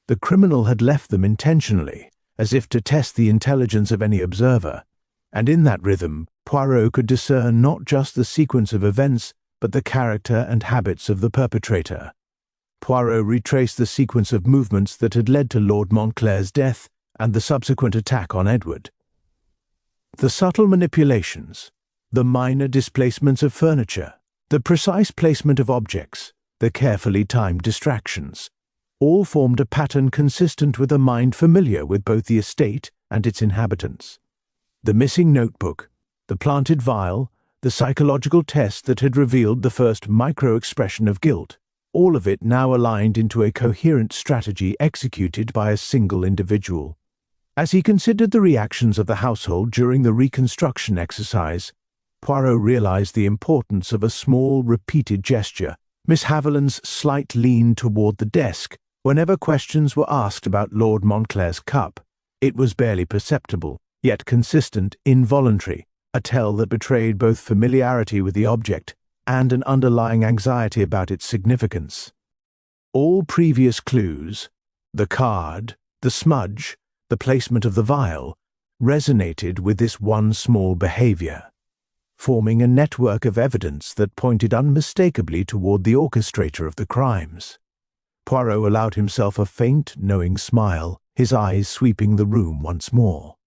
The criminal had left them intentionally, as if to test the intelligence of any observer, and in that rhythm Poirot could discern not just the sequence of events, but the character and habits of the perpetrator. Poirot retraced the sequence of movements that had led to Lord Montclair's death and the subsequent attack on Edward. The subtle manipulations, the minor displacements of furniture, the precise placement of objects, the carefully timed distractions, all formed a pattern consistent with a mind familiar with both the estate and its inhabitants. The missing notebook, the planted vial, the psychological test that had revealed the first micro-expression of guilt, all of it now aligned into a coherent strategy executed by a single individual. As he considered the reactions of the household during the reconstruction exercise, Poirot realized the importance of a small, repeated gesture, Miss Haviland's slight lean toward the desk whenever questions were asked about Lord Montclair's cup. It was barely perceptible, yet consistent, involuntary, a tell that betrayed both familiarity with the object and an underlying anxiety about its significance. All previous clues, the card, The smudge, the placement of the vial, resonated with this one small behavior, forming a network of evidence that pointed unmistakably toward the orchestrator of the crimes. Poirot allowed himself a faint, knowing smile, his eyes sweeping the room once more.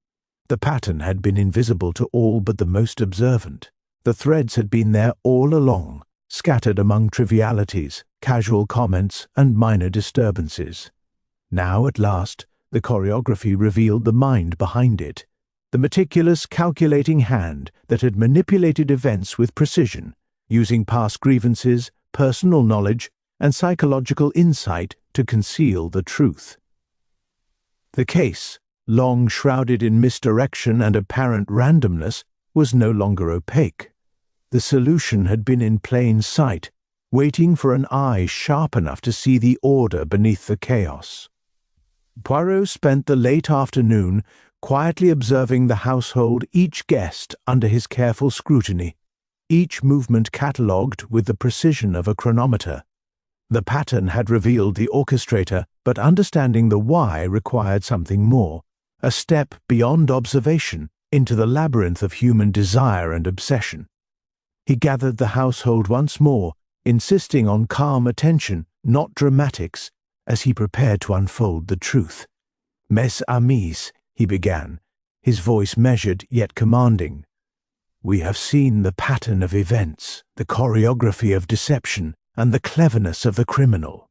The pattern had been invisible to all but the most observant. The threads had been there all along, scattered among trivialities, casual comments, and minor disturbances. Now, at last, the choreography revealed the mind behind it, the meticulous, calculating hand that had manipulated events with precision, using past grievances, personal knowledge, and psychological insight to conceal the truth. The case, long shrouded in misdirection and apparent randomness, was no longer opaque. The solution had been in plain sight, waiting for an eye sharp enough to see the order beneath the chaos. Poirot spent the late afternoon quietly observing the household, each guest under his careful scrutiny, each movement catalogued with the precision of a chronometer. The pattern had revealed the orchestrator, but understanding the why required something more, a step beyond observation into the labyrinth of human desire and obsession. He gathered the household once more, insisting on calm attention, not dramatics, as he prepared to unfold the truth. "Mes amis," he began, his voice measured yet commanding. "We have seen the pattern of events, the choreography of deception, and the cleverness of the criminal.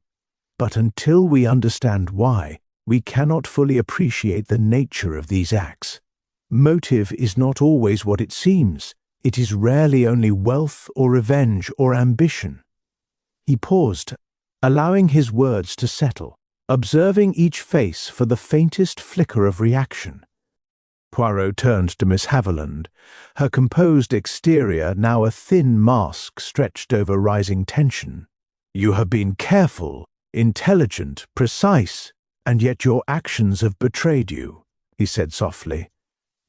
But until we understand why, we cannot fully appreciate the nature of these acts. Motive is not always what it seems. It is rarely only wealth or revenge or ambition." He paused, allowing his words to settle, observing each face for the faintest flicker of reaction. Poirot turned to Miss Haviland, her composed exterior now a thin mask stretched over rising tension. "You have been careful, intelligent, precise, and yet your actions have betrayed you," he said softly.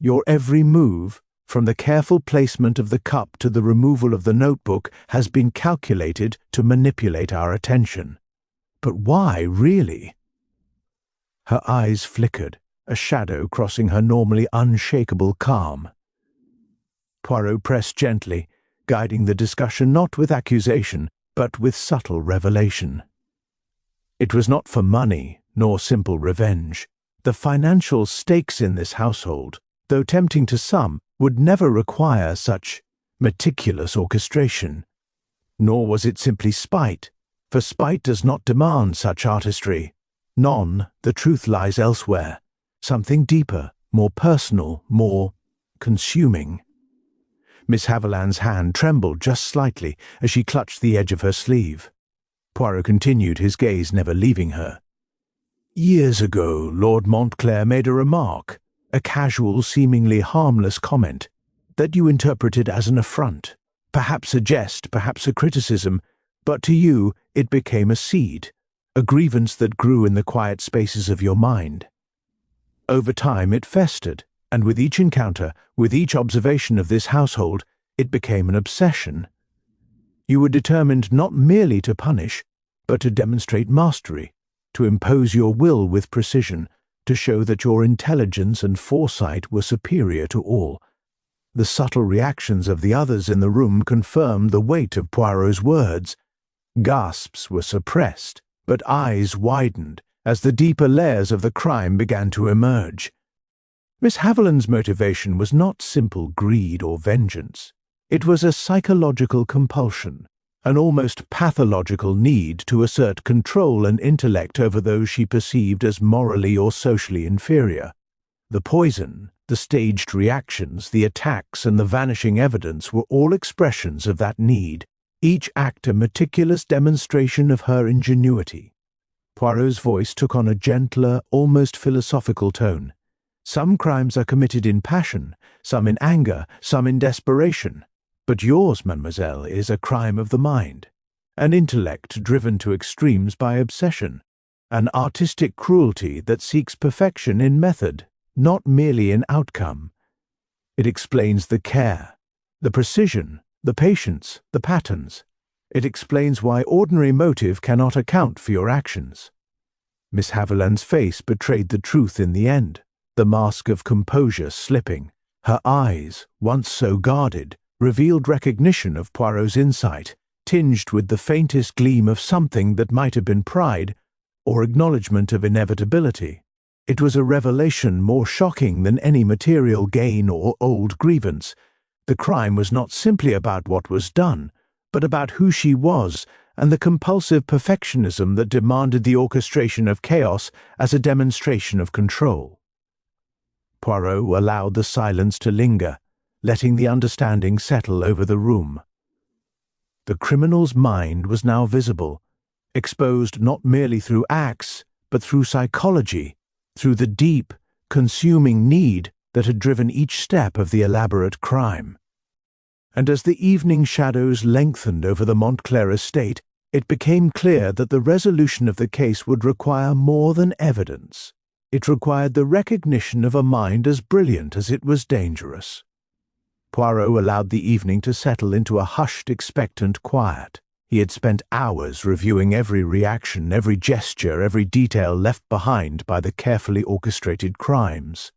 "Your every move, from the careful placement of the cup to the removal of the notebook, has been calculated to manipulate our attention. But why, really?" Her eyes flickered, a shadow crossing her normally unshakable calm. Poirot pressed gently, guiding the discussion not with accusation, but with subtle revelation. It was not for money, nor simple revenge. The financial stakes in this household, though tempting to some, would never require such meticulous orchestration. Nor was it simply spite, for spite does not demand such artistry. The truth lies elsewhere, something deeper, more personal, more consuming. Miss Haviland's hand trembled just slightly as she clutched the edge of her sleeve. Poirot continued, his gaze never leaving her. "Years ago, Lord Montclair made a remark, a casual, seemingly harmless comment, that you interpreted as an affront, perhaps a jest, perhaps a criticism, but to you it became a seed, a grievance that grew in the quiet spaces of your mind. Over time it festered, and with each encounter, with each observation of this household, it became an obsession. You were determined not merely to punish, but to demonstrate mastery, to impose your will with precision, to show that your intelligence and foresight were superior to all. The subtle reactions of the others in the room confirmed the weight of Poirot's words. Gasps were suppressed, but eyes widened as the deeper layers of the crime began to emerge. Miss Haviland's motivation was not simple greed or vengeance. It was a psychological compulsion, an almost pathological need to assert control and intellect over those she perceived as morally or socially inferior. The poison, the staged reactions, the attacks, and the vanishing evidence were all expressions of that need, each act a meticulous demonstration of her ingenuity. Poirot's voice took on a gentler, almost philosophical tone. Some crimes are committed in passion, some in anger, some in desperation. But yours, mademoiselle, is a crime of the mind, an intellect driven to extremes by obsession, an artistic cruelty that seeks perfection in method, not merely in outcome. It explains the care, the precision, the patience, the patterns. It explains why ordinary motive cannot account for your actions. Miss Haviland's face betrayed the truth in the end, the mask of composure slipping. Her eyes, once so guarded, revealed recognition of Poirot's insight, tinged with the faintest gleam of something that might have been pride or acknowledgement of inevitability. It was a revelation more shocking than any material gain or old grievance. The crime was not simply about what was done, but about who she was and the compulsive perfectionism that demanded the orchestration of chaos as a demonstration of control. Poirot allowed the silence to linger, letting the understanding settle over the room. The criminal's mind was now visible, exposed not merely through acts, but through psychology, through the deep, consuming need that had driven each step of the elaborate crime. And as the evening shadows lengthened over the Montclair estate, it became clear that the resolution of the case would require more than evidence. It required the recognition of a mind as brilliant as it was dangerous. Poirot allowed the evening to settle into a hushed, expectant quiet. He had spent hours reviewing every reaction, every gesture, every detail left behind by the carefully orchestrated crimes.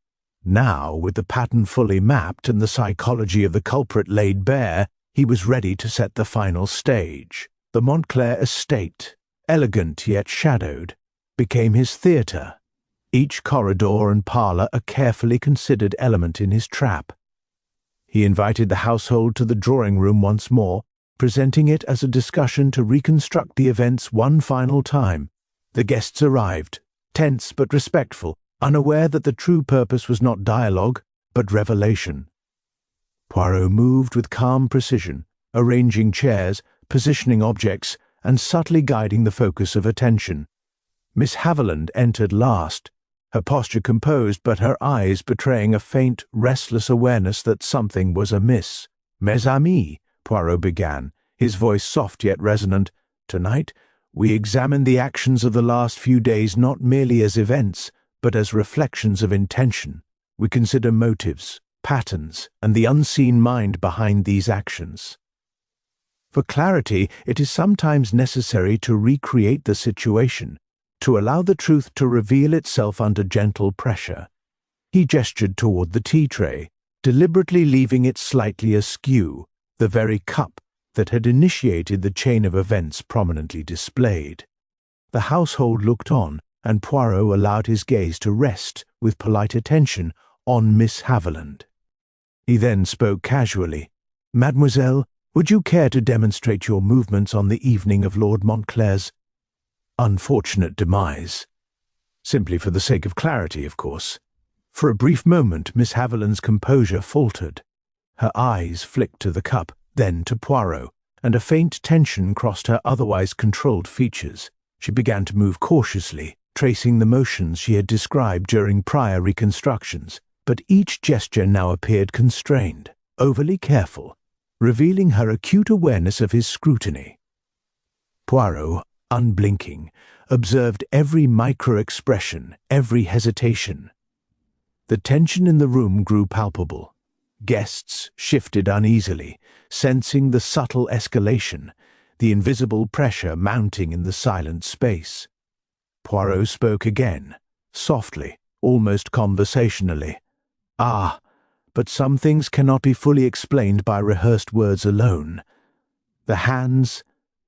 Now, with the pattern fully mapped and the psychology of the culprit laid bare, he was ready to set the final stage. The Montclair estate, elegant yet shadowed, became his theatre, each corridor and parlour a carefully considered element in his trap. He invited the household to the drawing-room once more, presenting it as a discussion to reconstruct the events one final time. The guests arrived, tense but respectful, unaware that the true purpose was not dialogue, but revelation. Poirot moved with calm precision, arranging chairs, positioning objects, and subtly guiding the focus of attention. Miss Haviland entered last, her posture composed but her eyes betraying a faint, restless awareness that something was amiss. "Mes amis," Poirot began, his voice soft yet resonant, "tonight we examine the actions of the last few days not merely as events, but as reflections of intention. We consider motives, patterns, and the unseen mind behind these actions. For clarity, it is sometimes necessary to recreate the situation, to allow the truth to reveal itself under gentle pressure." He gestured toward the tea tray, deliberately leaving it slightly askew, the very cup that had initiated the chain of events prominently displayed. The household looked on, and Poirot allowed his gaze to rest, with polite attention, on Miss Haviland. He then spoke casually. "Mademoiselle, would you care to demonstrate your movements on the evening of Lord Montclair's unfortunate demise? Simply for the sake of clarity, of course." For a brief moment Miss Haviland's composure faltered. Her eyes flicked to the cup, then to Poirot, and a faint tension crossed her otherwise controlled features. She began to move cautiously, tracing the motions she had described during prior reconstructions, but each gesture now appeared constrained, overly careful, revealing her acute awareness of his scrutiny. Poirot, unblinking, observed every micro-expression, every hesitation. The tension in the room grew palpable. Guests shifted uneasily, sensing the subtle escalation, the invisible pressure mounting in the silent space. Poirot spoke again, softly, almost conversationally. "Ah, but some things cannot be fully explained by rehearsed words alone. The hands,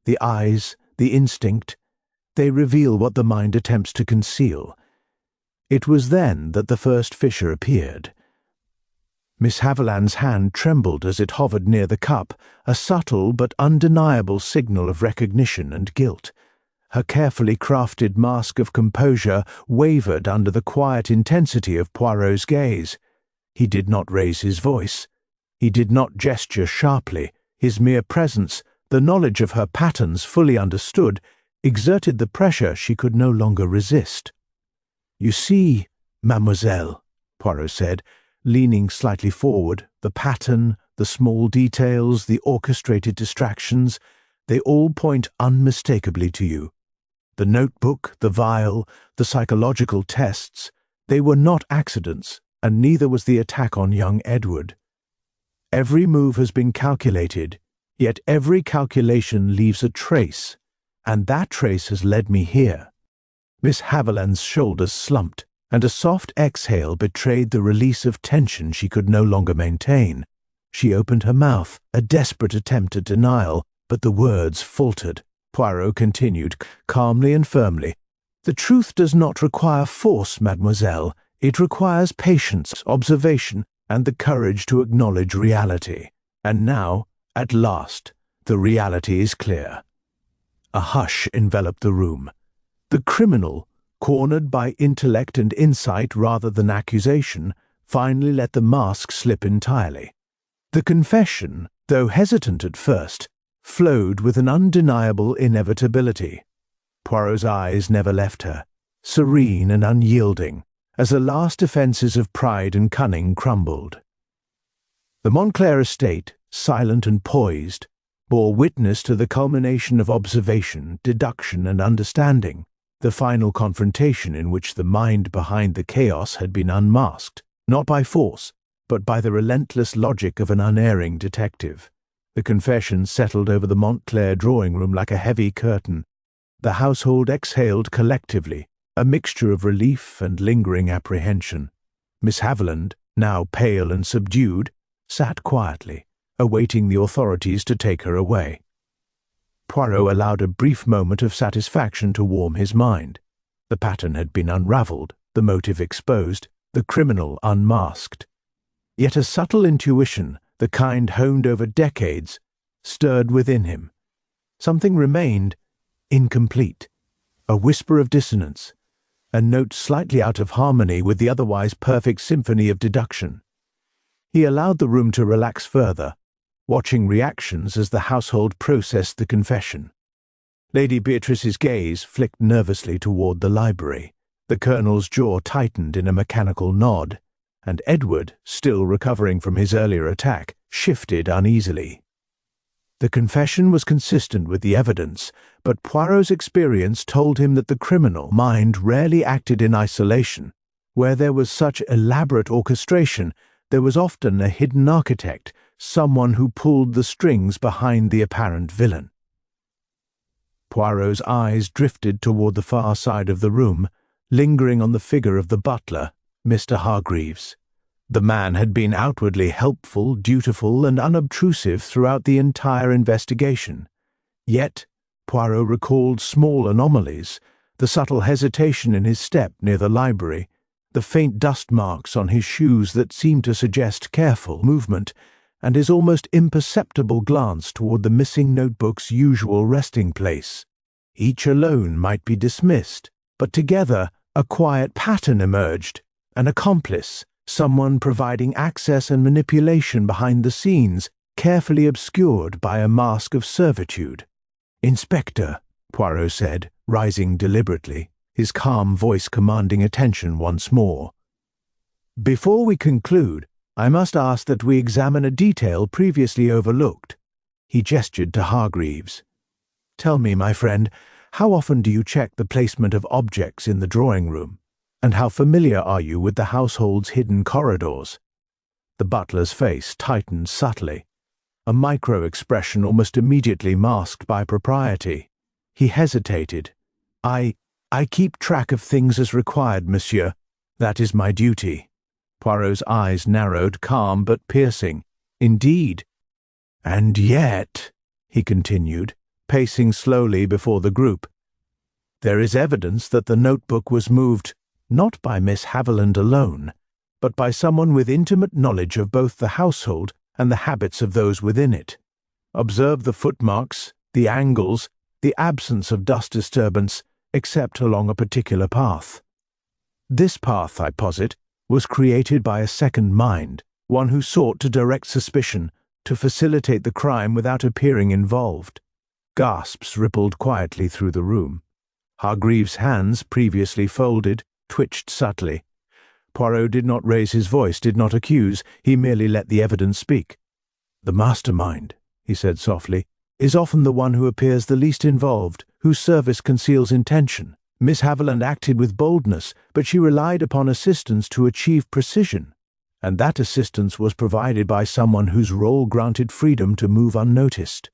the eyes, the instinct, they reveal what the mind attempts to conceal." It was then that the first fissure appeared. Miss Haviland's hand trembled as it hovered near the cup, a subtle but undeniable signal of recognition and guilt. Her carefully crafted mask of composure wavered under the quiet intensity of Poirot's gaze. He did not raise his voice. He did not gesture sharply. His mere presence, the knowledge of her patterns fully understood, exerted the pressure she could no longer resist. "You see, mademoiselle," Poirot said, leaning slightly forward, "the pattern, the small details, the orchestrated distractions, they all point unmistakably to you. The notebook, the vial, the psychological tests, they were not accidents, and neither was the attack on young Edward. Every move has been calculated, yet every calculation leaves a trace, and that trace has led me here." Miss Haviland's shoulders slumped, and a soft exhale betrayed the release of tension she could no longer maintain. She opened her mouth, a desperate attempt at denial, but the words faltered. Poirot continued, calmly and firmly, "The truth does not require force, mademoiselle. It requires patience, observation, and the courage to acknowledge reality. And now, at last, the reality is clear." A hush enveloped the room. The criminal, cornered by intellect and insight rather than accusation, finally let the mask slip entirely. The confession, though hesitant at first, flowed with an undeniable inevitability. Poirot's eyes never left her, serene and unyielding, as the last defences of pride and cunning crumbled. The Montclair estate, silent and poised, bore witness to the culmination of observation, deduction, and understanding, the final confrontation in which the mind behind the chaos had been unmasked, not by force, but by the relentless logic of an unerring detective. The confession settled over the Montclair drawing-room like a heavy curtain. The household exhaled collectively, a mixture of relief and lingering apprehension. Miss Haviland, now pale and subdued, sat quietly, awaiting the authorities to take her away. Poirot allowed a brief moment of satisfaction to warm his mind. The pattern had been unravelled, the motive exposed, the criminal unmasked. Yet a subtle intuition, the kind honed over decades, stirred within him. Something remained incomplete, a whisper of dissonance, a note slightly out of harmony with the otherwise perfect symphony of deduction. He allowed the room to relax further, watching reactions as the household processed the confession. Lady Beatrice's gaze flicked nervously toward the library. The Colonel's jaw tightened in a mechanical nod, and Edward, still recovering from his earlier attack, shifted uneasily. The confession was consistent with the evidence, but Poirot's experience told him that the criminal mind rarely acted in isolation. Where there was such elaborate orchestration, there was often a hidden architect, someone who pulled the strings behind the apparent villain. Poirot's eyes drifted toward the far side of the room, lingering on the figure of the butler, Mr. Hargreaves. The man had been outwardly helpful, dutiful, and unobtrusive throughout the entire investigation. Yet, Poirot recalled small anomalies, the subtle hesitation in his step near the library, the faint dust marks on his shoes that seemed to suggest careful movement, and his almost imperceptible glance toward the missing notebook's usual resting place. Each alone might be dismissed, but together a quiet pattern emerged, an accomplice, someone providing access and manipulation behind the scenes, carefully obscured by a mask of servitude. "Inspector," Poirot said, rising deliberately, his calm voice commanding attention once more. "Before we conclude, I must ask that we examine a detail previously overlooked." He gestured to Hargreaves. "Tell me, my friend, how often do you check the placement of objects in the drawing-room? And how familiar are you with the household's hidden corridors?" The butler's face tightened subtly, a micro-expression almost immediately masked by propriety. He hesitated. I keep track of things as required, monsieur. That is my duty." Poirot's eyes narrowed, calm but piercing. "Indeed." "And yet," he continued, pacing slowly before the group, "there is evidence that the notebook was moved not by Miss Haviland alone, but by someone with intimate knowledge of both the household and the habits of those within it. Observe the footmarks, the angles, the absence of dust disturbance, except along a particular path. This path, I posit, was created by a second mind, one who sought to direct suspicion, to facilitate the crime without appearing involved." Gasps rippled quietly through the room. Hargreaves' hands, previously folded, twitched subtly. Poirot did not raise his voice, did not accuse, he merely let the evidence speak. "The mastermind," he said softly, "is often the one who appears the least involved, whose service conceals intention. Miss Haviland acted with boldness, but she relied upon assistance to achieve precision, and that assistance was provided by someone whose role granted freedom to move unnoticed."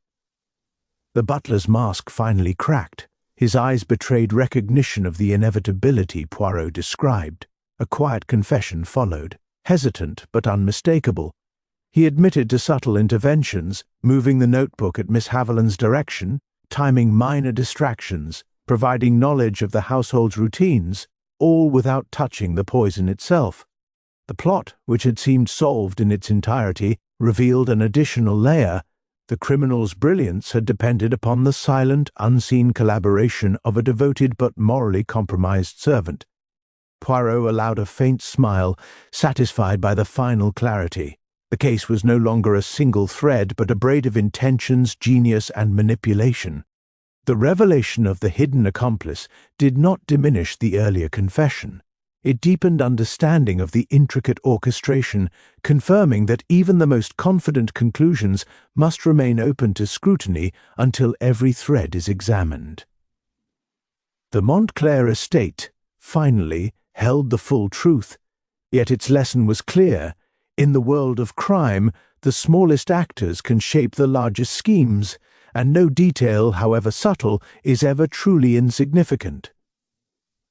The butler's mask finally cracked. His eyes betrayed recognition of the inevitability Poirot described. A quiet confession followed, hesitant but unmistakable. He admitted to subtle interventions, moving the notebook at Miss Haviland's direction, timing minor distractions, providing knowledge of the household's routines, all without touching the poison itself. The plot, which had seemed solved in its entirety, revealed an additional layer. The criminal's brilliance had depended upon the silent, unseen collaboration of a devoted but morally compromised servant. Poirot allowed a faint smile, satisfied by the final clarity. The case was no longer a single thread, but a braid of intentions, genius, and manipulation. The revelation of the hidden accomplice did not diminish the earlier confession. It deepened understanding of the intricate orchestration, confirming that even the most confident conclusions must remain open to scrutiny until every thread is examined. The Montclair estate, finally, held the full truth, yet its lesson was clear. In the world of crime, the smallest actors can shape the largest schemes, and no detail, however subtle, is ever truly insignificant.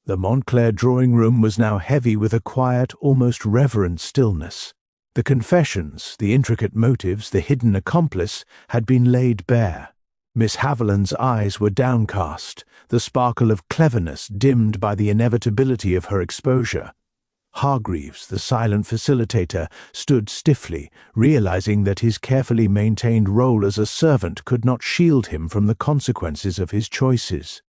The Montclair drawing-room was now heavy with a quiet, almost reverent stillness. The confessions, the intricate motives, the hidden accomplice had been laid bare. Miss Haviland's eyes were downcast, the sparkle of cleverness dimmed by the inevitability of her exposure. Hargreaves, the silent facilitator, stood stiffly, realizing that his carefully maintained role as a servant could not shield him from the consequences of his choices.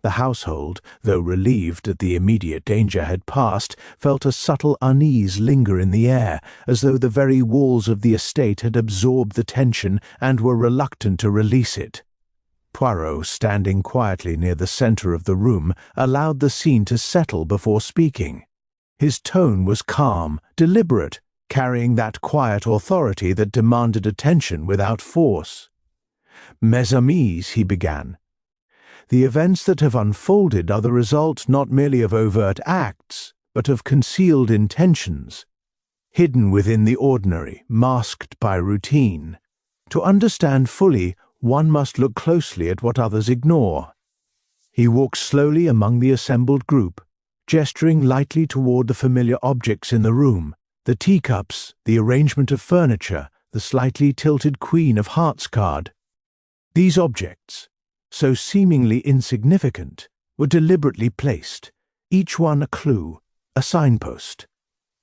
The household, though relieved that the immediate danger had passed, felt a subtle unease linger in the air, as though the very walls of the estate had absorbed the tension and were reluctant to release it. Poirot, standing quietly near the center of the room, allowed the scene to settle before speaking. His tone was calm, deliberate, carrying that quiet authority that demanded attention without force. "Mes amis," he began, "the events that have unfolded are the result not merely of overt acts, but of concealed intentions, hidden within the ordinary, masked by routine. To understand fully, one must look closely at what others ignore." He walked slowly among the assembled group, gesturing lightly toward the familiar objects in the room, the teacups, the arrangement of furniture, the slightly tilted Queen of Hearts card. These objects, so seemingly insignificant, were deliberately placed, each one a clue, a signpost.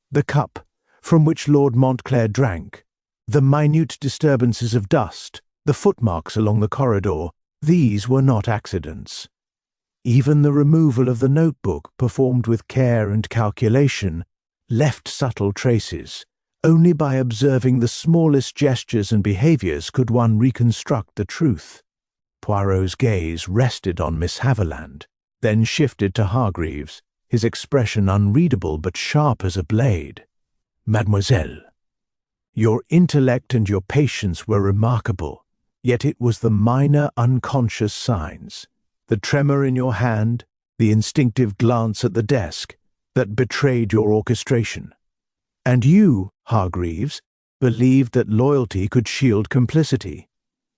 The cup, from which Lord Montclair drank, the minute disturbances of dust, the footmarks along the corridor, these were not accidents. Even the removal of the notebook, performed with care and calculation, left subtle traces. Only by observing the smallest gestures and behaviors could one reconstruct the truth. Poirot's gaze rested on Miss Haviland, then shifted to Hargreaves, his expression unreadable but sharp as a blade. "Mademoiselle, your intellect and your patience were remarkable, yet it was the minor unconscious signs, the tremor in your hand, the instinctive glance at the desk, that betrayed your orchestration. And you, Hargreaves, believed that loyalty could shield complicity.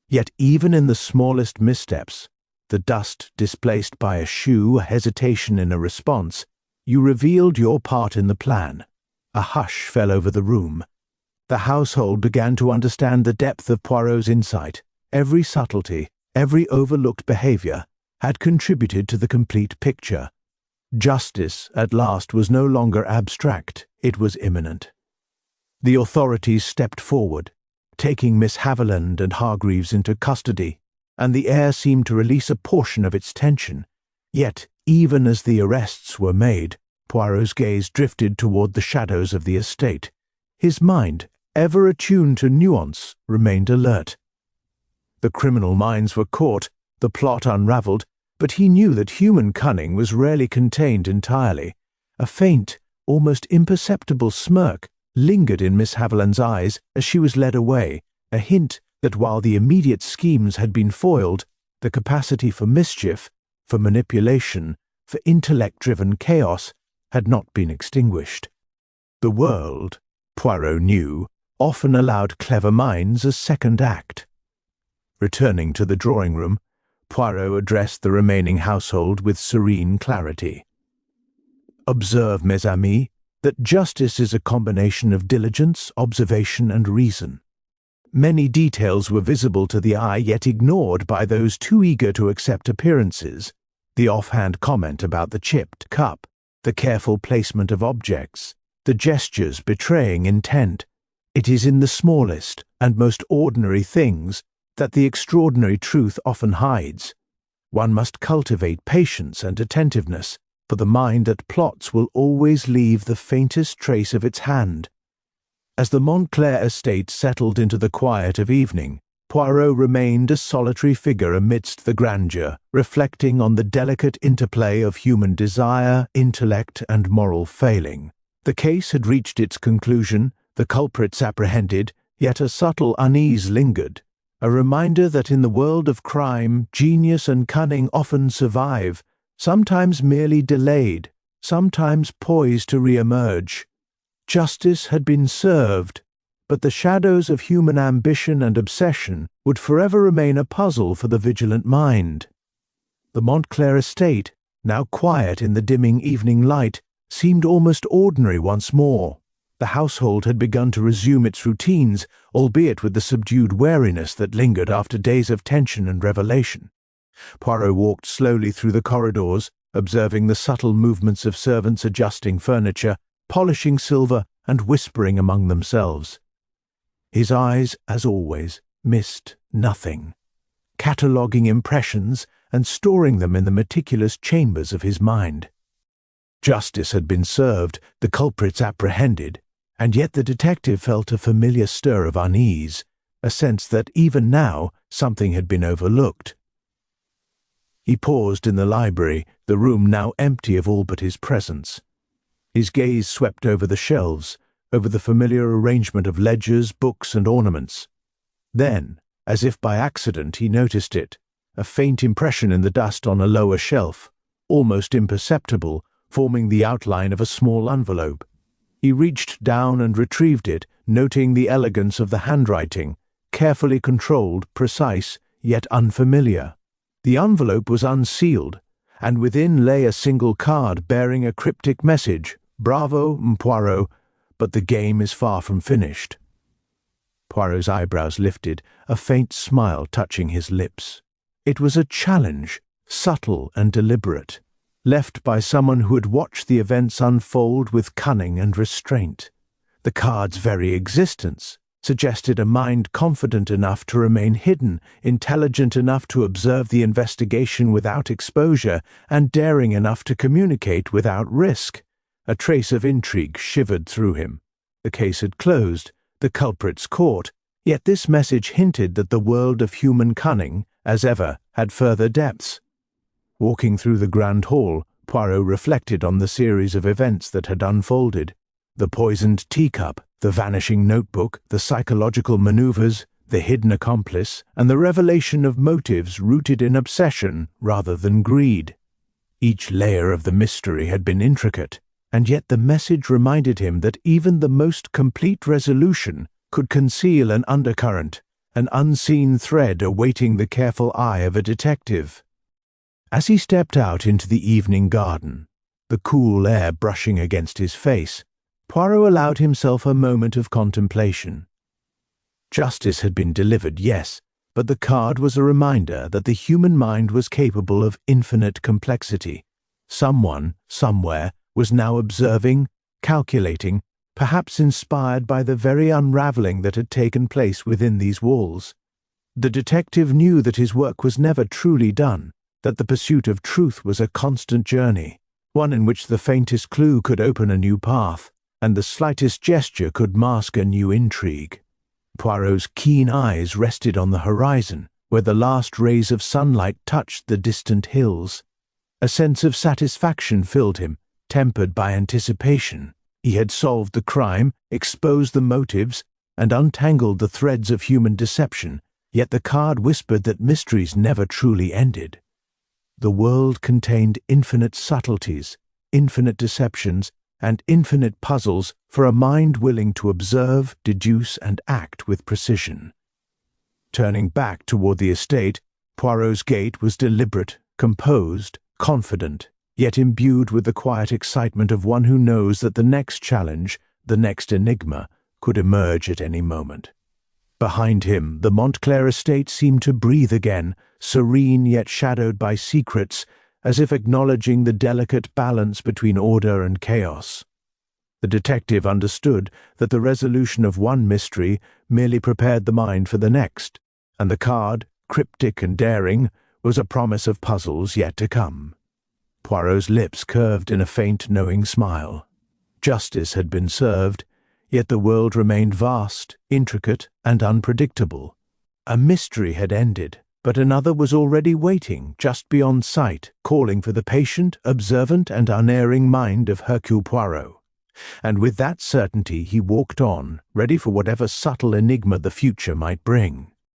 Yet even in the smallest missteps, the dust displaced by a shoe, a hesitation in a response, you revealed your part in the plan. A hush fell over the room. The household began to understand the depth of Poirot's insight. Every subtlety, every overlooked behavior, had contributed to the complete picture. Justice, at last, was no longer abstract, it was imminent. The authorities stepped forward, taking Miss Haviland and Hargreaves into custody, and the air seemed to release a portion of its tension. Yet, even as the arrests were made, Poirot's gaze drifted toward the shadows of the estate. His mind, ever attuned to nuance, remained alert. The criminal minds were caught, the plot unraveled, but he knew that human cunning was rarely contained entirely. A faint, almost imperceptible smirk lingered in Miss Haviland's eyes as she was led away, a hint that while the immediate schemes had been foiled, the capacity for mischief, for manipulation, for intellect-driven chaos had not been extinguished. The world, Poirot knew, often allowed clever minds a second act. Returning to the drawing-room, Poirot addressed the remaining household with serene clarity. "Observe, mes amis, that justice is a combination of diligence, observation, and reason. Many details were visible to the eye, yet ignored by those too eager to accept appearances. The offhand comment about the chipped cup, the careful placement of objects, the gestures betraying intent. It is in the smallest and most ordinary things that the extraordinary truth often hides. One must cultivate patience and attentiveness, for the mind that plots will always leave the faintest trace of its hand." As the Montclair estate settled into the quiet of evening, Poirot remained a solitary figure amidst the grandeur, reflecting on the delicate interplay of human desire, intellect, and moral failing. The case had reached its conclusion, the culprits apprehended, yet a subtle unease lingered, a reminder that in the world of crime, genius and cunning often survive, sometimes merely delayed, sometimes poised to re-emerge. Justice had been served, but the shadows of human ambition and obsession would forever remain a puzzle for the vigilant mind. The Montclair estate, now quiet in the dimming evening light, seemed almost ordinary once more. The household had begun to resume its routines, albeit with the subdued wariness that lingered after days of tension and revelation. Poirot walked slowly through the corridors, observing the subtle movements of servants adjusting furniture, polishing silver, and whispering among themselves. His eyes, as always, missed nothing, cataloguing impressions and storing them in the meticulous chambers of his mind. Justice had been served, the culprits apprehended, and yet the detective felt a familiar stir of unease, a sense that even now something had been overlooked. He paused in the library, the room now empty of all but his presence. His gaze swept over the shelves, over the familiar arrangement of ledgers, books, and ornaments. Then, as if by accident, he noticed it, a faint impression in the dust on a lower shelf, almost imperceptible, forming the outline of a small envelope. He reached down and retrieved it, noting the elegance of the handwriting, carefully controlled, precise, yet unfamiliar. The envelope was unsealed, and within lay a single card bearing a cryptic message, "Bravo, Poirot, but the game is far from finished." Poirot's eyebrows lifted, a faint smile touching his lips. It was a challenge, subtle and deliberate, left by someone who had watched the events unfold with cunning and restraint. The card's very existence suggested a mind confident enough to remain hidden, intelligent enough to observe the investigation without exposure, and daring enough to communicate without risk. A trace of intrigue shivered through him. The case had closed, the culprits caught, yet this message hinted that the world of human cunning, as ever, had further depths. Walking through the grand hall, Poirot reflected on the series of events that had unfolded. The poisoned teacup, the vanishing notebook, the psychological maneuvers, the hidden accomplice, and the revelation of motives rooted in obsession rather than greed. Each layer of the mystery had been intricate, and yet the message reminded him that even the most complete resolution could conceal an undercurrent, an unseen thread awaiting the careful eye of a detective. As he stepped out into the evening garden, the cool air brushing against his face, Poirot allowed himself a moment of contemplation. Justice had been delivered, yes, but the card was a reminder that the human mind was capable of infinite complexity. Someone, somewhere, was now observing, calculating, perhaps inspired by the very unravelling that had taken place within these walls. The detective knew that his work was never truly done, that the pursuit of truth was a constant journey, one in which the faintest clue could open a new path, and the slightest gesture could mask a new intrigue. Poirot's keen eyes rested on the horizon, where the last rays of sunlight touched the distant hills. A sense of satisfaction filled him, tempered by anticipation. He had solved the crime, exposed the motives, and untangled the threads of human deception, yet the card whispered that mysteries never truly ended. The world contained infinite subtleties, infinite deceptions, and infinite puzzles for a mind willing to observe, deduce, and act with precision. Turning back toward the estate, Poirot's gait was deliberate, composed, confident, yet imbued with the quiet excitement of one who knows that the next challenge, the next enigma, could emerge at any moment. Behind him, the Montclair estate seemed to breathe again, serene yet shadowed by secrets, as if acknowledging the delicate balance between order and chaos. The detective understood that the resolution of one mystery merely prepared the mind for the next, and the card, cryptic and daring, was a promise of puzzles yet to come. Poirot's lips curved in a faint, knowing smile. Justice had been served, yet the world remained vast, intricate, and unpredictable. A mystery had ended, but another was already waiting, just beyond sight, calling for the patient, observant, and unerring mind of Hercule Poirot. And with that certainty he walked on, ready for whatever subtle enigma the future might bring.